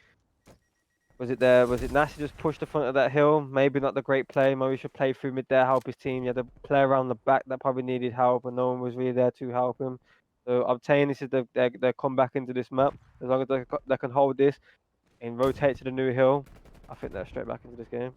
Was it there? Was it Nastie just pushed the front of that hill? Maybe not the great play. Maybe he should play through mid there, help his team. He had a player around the back that probably needed help, and no one was really there to help him. So Obtain, this is their comeback into this map. As long as they can hold this and rotate to the new hill, I think they're straight back into this game.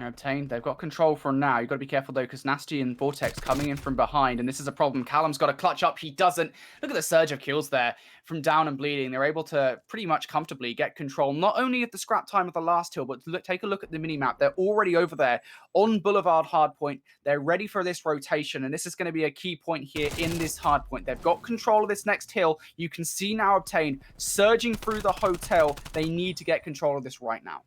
Obtained. They've got control from now. You've got to be careful, though, because Nastie and Vortex coming in from behind, and this is a problem. Callum's got to clutch up. He doesn't. Look at the surge of kills there from Down and Bleeding. They're able to pretty much comfortably get control, not only of the scrap time of the last hill, but take a look at the mini-map. They're already over there on Boulevard Hardpoint. They're ready for this rotation, and this is going to be a key point here in this hardpoint. They've got control of this next hill. You can see now Obtained surging through the hotel. They need to get control of this right now.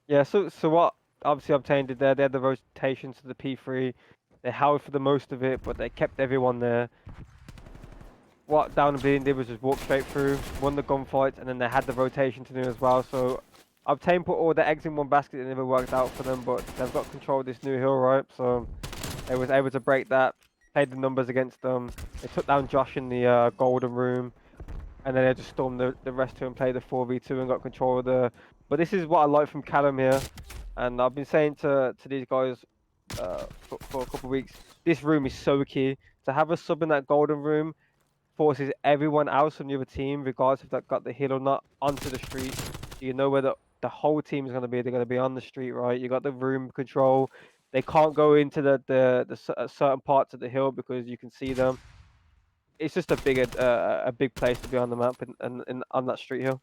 Yeah, so what obviously Obtained did there, they had the rotation to the P3. They held for the most of it, but they kept everyone there. What Down and Bleeding did was just walk straight through, won the gunfights, and then they had the rotation to do as well. So Obtain put all the eggs in one basket. It never worked out for them, but they've got control of this new hill, right? So they was able to break that, played the numbers against them. They took down Joshh in the golden room, and then they just stormed the rest two and played the 4v2 and got control of the. But this is what I like from Callum here, and I've been saying to these guys for a couple of weeks, this room is so key. To have a sub in that golden room forces everyone else on the other team, regardless if they've got the hill or not, onto the street. So you know where the whole team is going to be. They're going to be on the street, right? You got the room control. They can't go into the certain parts of the hill because you can see them. It's just a big place to be on the map and on that street hill.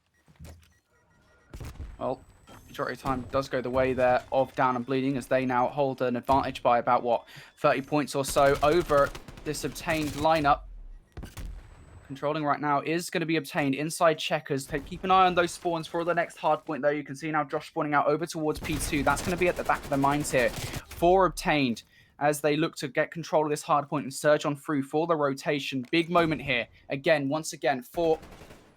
Well, majority of time does go the way there of Down and Bleeding, as they now hold an advantage by about, what, 30 points or so over this Obtained lineup. Controlling right now is going to be Obtained inside checkers. Keep an eye on those spawns for the next hard point, though. You can see now Joshh spawning out over towards P2. That's going to be at the back of their minds here for Obtained, as they look to get control of this hard point and surge on through for the rotation. Big moment here. Again, once again, for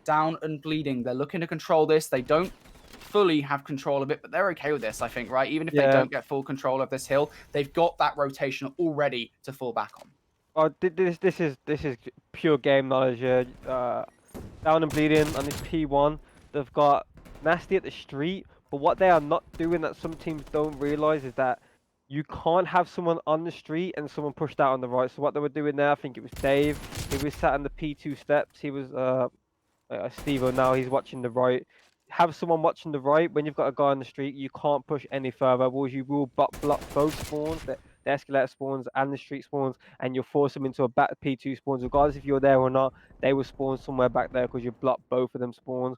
Down and Bleeding. They're looking to control this. They don't fully have control of it, but they're okay with this, I think, right? Even if they don't get full control of this hill, they've got that rotation already to fall back on. Oh, this is pure game knowledge. Yeah. Down and Bleeding on this P1, they've got Nastie at the street, but what they are not doing that some teams don't realize is that you can't have someone on the street and someone pushed out on the right. So what they were doing there, I think it was Dave. He was sat on the P2 steps. He was Steve-O now. He's watching the right. Have someone watching the right. When you've got a guy on the street, you can't push any further, because you will block both spawns. They're the escalator spawns and the street spawns, and you'll force them into a back P2 spawns, regardless if you're there or not. They will spawn somewhere back there because you blocked both of them spawns.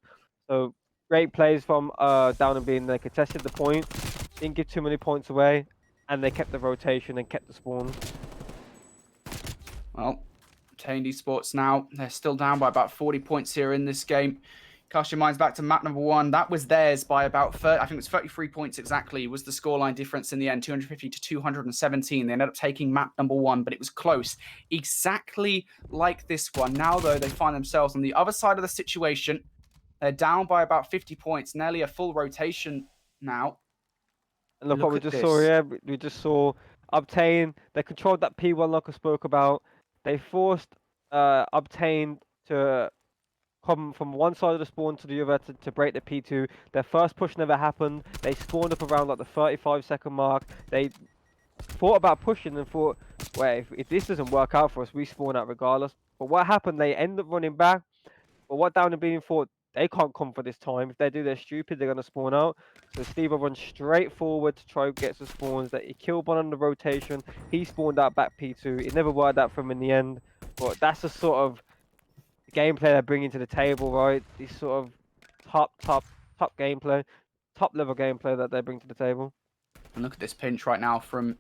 So great plays from Down and Bleeding. They contested the point, didn't give too many points away, and they kept the rotation and kept the spawns. Well, Obtained Esports now. They're still down by about 40 points here in this game. Cast your minds back to map number 1. That was theirs by about 30, I think it was 33 points exactly, was the scoreline difference in the end, 250 to 217. They ended up taking map number 1, but it was close. Exactly like this one. Now, though, they find themselves on the other side of the situation. They're down by about 50 points, nearly a full rotation now. And look what we just saw here. We just saw Obtain. They controlled that P1 like I spoke about. They forced Obtain to come from one side of the spawn to the other to break the P2. Their first push never happened. They spawned up around like the 35-second mark. They thought about pushing and thought, well, if this doesn't work out for us, we spawn out regardless. But what happened? They end up running back. But what Down and Bleeding thought, they can't come for this time. If they do, they're stupid. They're going to spawn out. So Steve will run straight forward to try and get some spawns. That he killed one on the rotation. He spawned out back P2. It never worked out for him in the end. But that's the sort of gameplay they're bringing to the table, right? This sort of top gameplay, top level gameplay that they bring to the table. And look at this pinch right now from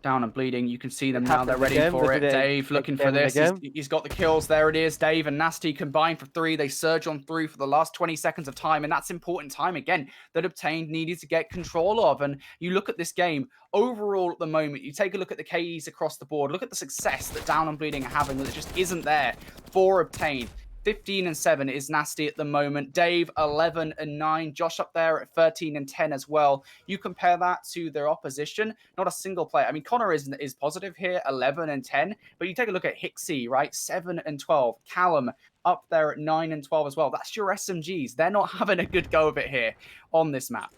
Down and Bleeding. You can see them now. They're ready for it. Dave looking for this. He's got the kills. There it is. Dave and Nastie combined for 3. They surge on through for the last 20 seconds of time. And that's important time, again, that Obtained needed to get control of. And you look at this game, overall at the moment, you take a look at the KEs across the board. Look at the success that Down and Bleeding are having that just isn't there for Obtained. 15 and 7 is Nastie at the moment. Dave, 11 and 9. Joshh up there at 13 and 10 as well. You compare that to their opposition, not a single player. I mean, Connor is positive here, 11 and 10. But you take a look at Hicksy, right? 7 and 12. Callum up there at 9 and 12 as well. That's your SMGs. They're not having a good go of it here on this map.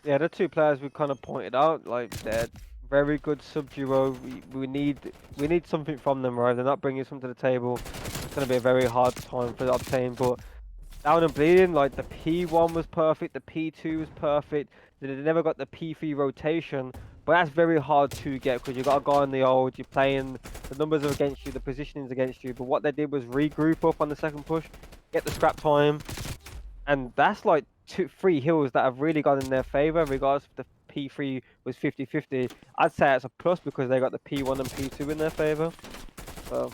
Yeah, the 2 players we kind of pointed out, like they're very good sub-duo. We need something from them, right? They're not bringing something to the table. It's going to be a very hard time for Obtain, but Down and Bleeding, like the P1 was perfect, the P2 was perfect. They never got the P3 rotation, but that's very hard to get because you got a guy on the old, you're playing, the numbers are against you, the positioning's against you. But what they did was regroup up on the second push, get the scrap time, and that's like 3 hills that have really gone in their favor, regardless if the P3 was 50-50. I'd say it's a plus because they got the P1 and P2 in their favor. So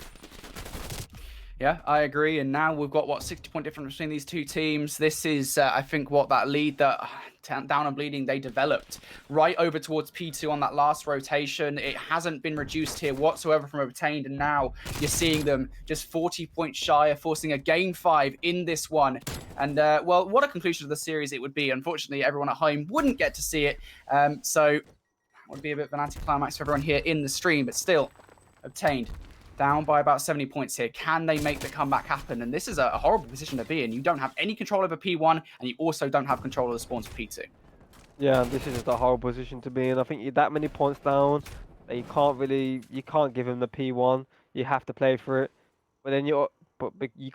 yeah, I agree. And now we've got, what, 60-point difference between these 2 teams. This is, I think, what that lead that Down and Bleeding, they developed right over towards P2 on that last rotation. It hasn't been reduced here whatsoever from Obtained. And now you're seeing them just 40 points shy of forcing a game 5 in this one. And, well, what a conclusion of the series it would be. Unfortunately, everyone at home wouldn't get to see it. So that would be a bit of an anticlimax for everyone here in the stream. But still, Obtained down by about 70 points here. Can they make the comeback happen? And this is a horrible position to be in. You don't have any control over P1, and you also don't have control of the spawns for P2. Yeah, this is just a horrible position to be in. I think you're that many points down that you can't give him the P1. You have to play for it. But then you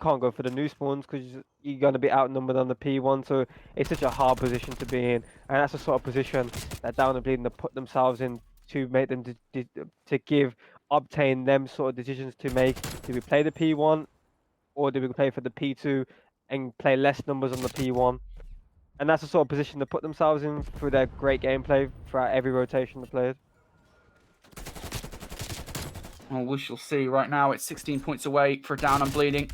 can't go for the new spawns because you're going to be outnumbered on the P1. So it's such a hard position to be in. And that's the sort of position that Down and Bleeding to put themselves in to make them to obtain them sort of decisions to make. Do we play the P1 or do we play for the P2 and play less numbers on the P1? And that's the sort of position to put themselves in through their great gameplay throughout every rotation they played. Well, we shall see. Right now, it's 16 points away for Down and Bleeding.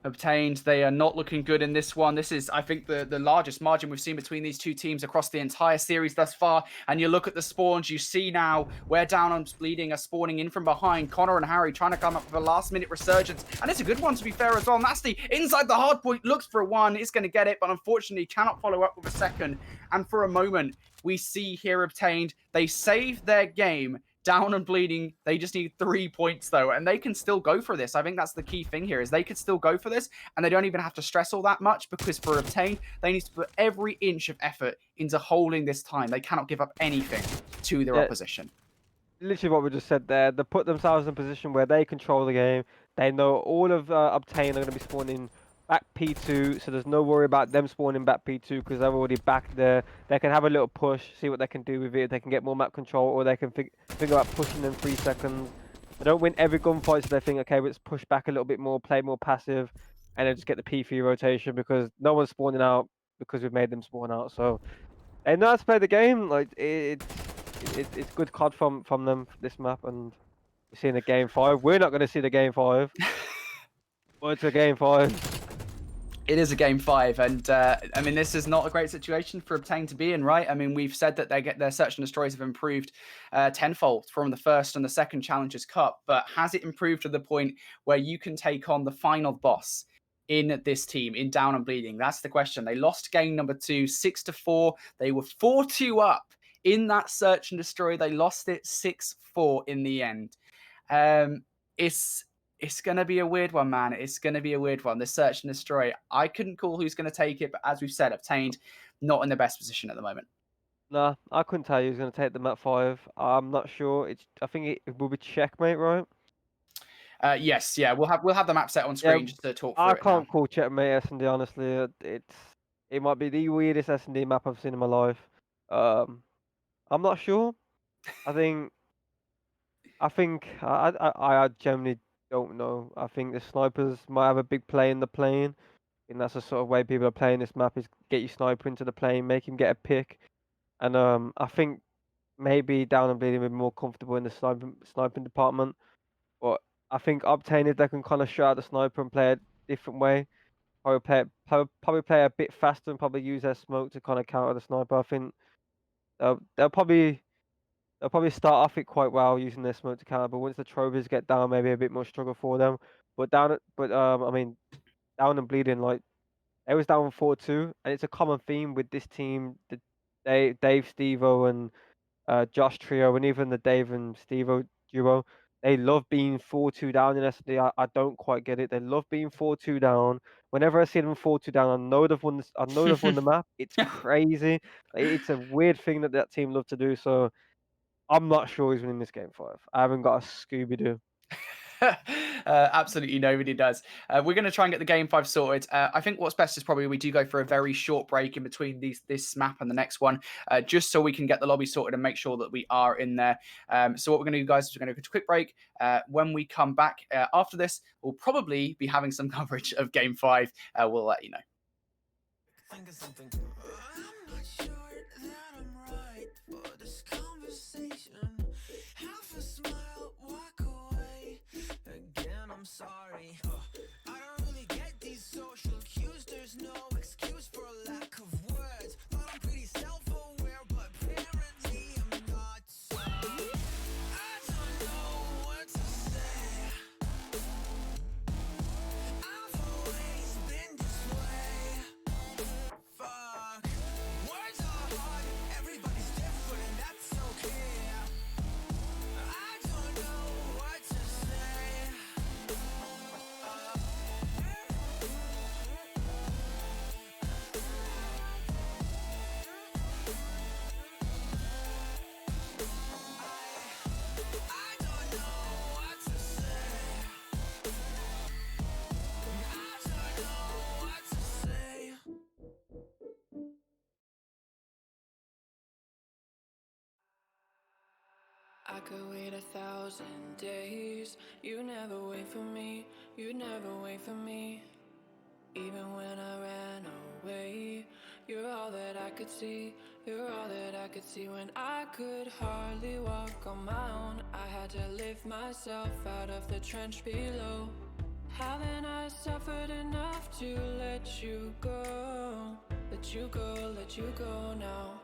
Obtained. They are not looking good in this one. This is, I think, the largest margin we've seen between these 2 teams across the entire series thus far. And you look at the spawns, you see now where Down and Bleeding are spawning in from behind. Connor and Harry trying to come up with a last-minute resurgence. And it's a good one, to be fair, as well. Nastie inside the hard point, looks for 1. Is going to get it, but unfortunately cannot follow up with a second. And for a moment, we see here Obtained. They save their game. Down and Bleeding, they just need 3 points, though, and they can still go for this. I think that's the key thing here, is they could still go for this, and they don't even have to stress all that much, because for Obtained, they need to put every inch of effort into holding this time. They cannot give up anything to their opposition. Literally what we just said there. They put themselves in a position where they control the game. They know all of Obtained are going to be spawning back P2, so there's no worry about them spawning back P2 because they're already back there. They can have a little push, see what they can do with it. They can get more map control, or they can think about pushing in 3 seconds. They don't win every gunfight, so they think, okay, let's push back a little bit more, play more passive, and then just get the P3 rotation because no one's spawning out because we've made them spawn out. So they know how to play the game. Like it's good COD from them for this map, and we're seeing the game 5. We're not going to see the game 5. But it's a game 5. It is a game 5, and I mean, this is not a great situation for Obtain to be in, right? I mean, we've said that their search and destroys have improved tenfold from the first and the second Challengers Cup, but has it improved to the point where you can take on the final boss in this team, in Down and Bleeding? That's the question. They lost game number 2, 6-4. They were 4-2 up in that search and destroy. They lost it 6-4 in the end. It's going to be a weird one, man. It's going to be a weird one. The search and destroy. I couldn't call who's going to take it, but as we've said, Obtained not in the best position at the moment. Nah, I couldn't tell you who's going to take them at 5. I'm not sure. I think it will be checkmate, right? Yes, yeah. We'll have the map set on Yeah, screen just to talk I through it now. can't call checkmate S&D honestly. It might be the weirdest S&D map I've seen in my life. I'm not sure. I think I generally don't know. I think the snipers might have a big play in the plane. And that's the sort of way people are playing this map is get your sniper into the plane, make him get a pick. And I think maybe Down and Bleeding will be more comfortable in the sniping department. But I think Obtain, if they can kind of shut out the sniper and play a different way, probably play a bit faster and probably use their smoke to kind of counter the sniper. I think they'll probably start off it quite well using their smoke to counter, but once the trophies get down, maybe a bit more struggle for them. But I mean, Down and Bleeding, like they was down 4-2, and it's a common theme with this team. Dave, Stevo, and Joshh trio, and even the Dave and Stevo duo, they love being 4-2 down in SD. I don't quite get it. They love being 4-2 down. Whenever I see them 4-2 down, I know they've won. I know they've won the map. It's crazy. It's a weird thing that team love to do. So I'm not sure who's winning this game 5. I haven't got a Scooby Doo. Absolutely nobody does. We're going to try and get the game 5 sorted. I think what's best is probably we do go for a very short break in between this map and the next one, just so we can get the lobby sorted and make sure that we are in there. So what we're going to do, guys, is we're going to go to a quick break. When we come back after this, we'll probably be having some coverage of game 5. We'll let you know. Think of something. I'm not sure that I'm right for this conversation. Half a smile, walk away. Again, I'm sorry. I don't really get these social cues. There's no excuse for a lack of words. Thought I'm pretty self-aware, but apparently I'm not. So I don't know what to say. I've always been this way. Fuck. Words are hard, everybody's different, and that's okay. I don't know what to say. I don't know what to say. I don't know what to say. I could wait 1,000 days. You never wait for me. You never wait for me. Even when I ran away, you're all that I could see. You're all that I could see. When I could hardly walk on my own, I had to lift myself out of the trench below. Haven't I suffered enough to let you go? Let you go, let you go now.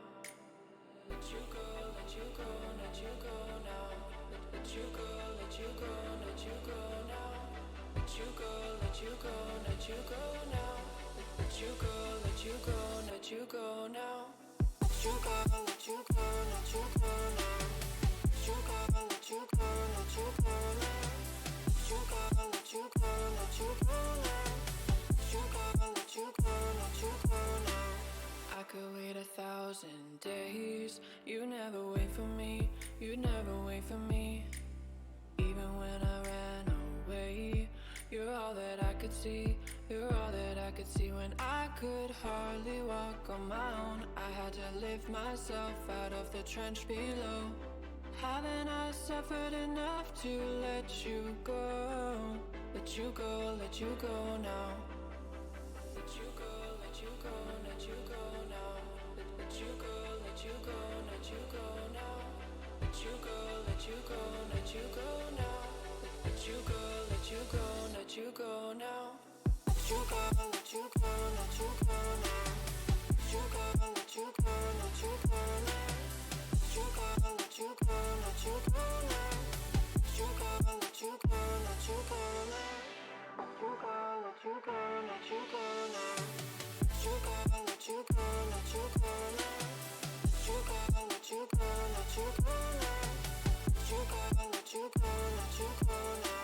Let you go, let you go, let you go now. Let you go, let you go, let you go now. Let you go, let you go, let you go now. Let you go, let you go, let you go now. Let you go, let you go, let you go now. Let you go, let you go, let you go now. Let you go, let you go, let you go now. Let you go, let you go, let you go now. I could wait 1,000 days. You never wait for me. You never wait for me. Even when I ran away, you're all that I could see. You're all that could see when I could hardly walk on my own. I had to lift myself out of the trench below. Haven't I suffered enough to let you go? Let you go, let you go now. Let you go, let you go, let you go now. Let you go, let you go, let you go now. Let you go, let you go, let you go now. Let you go, let you go, let you go now. Let you go, let you go, let you go now. Let you go, let you go, let you go now. Let you go, let you go, let you go now. Let you go, let you go, let you go now. Let you go, let you go, let you go now. Let you go, let you go, let you go now. Let you go, let you go, let you go now. Let you go, let you go, let you go now.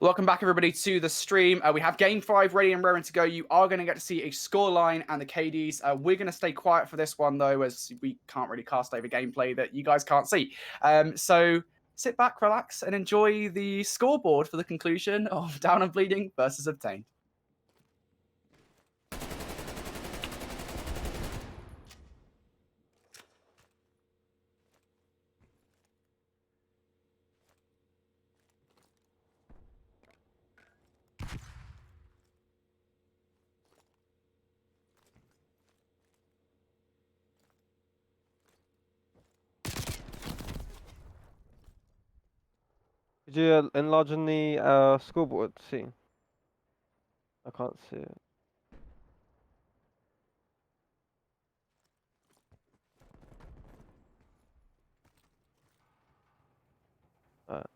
Welcome back, everybody, to the stream. We have Game 5 ready and raring to go. You are going to get to see a scoreline and the KDs. We're going to stay quiet for this one, though, as we can't really cast over gameplay that you guys can't see. So sit back, relax, and enjoy the scoreboard for the conclusion of Down and Bleeding versus Obtained. Could you enlarge on the scoreboard? See, I can't see it. Alright.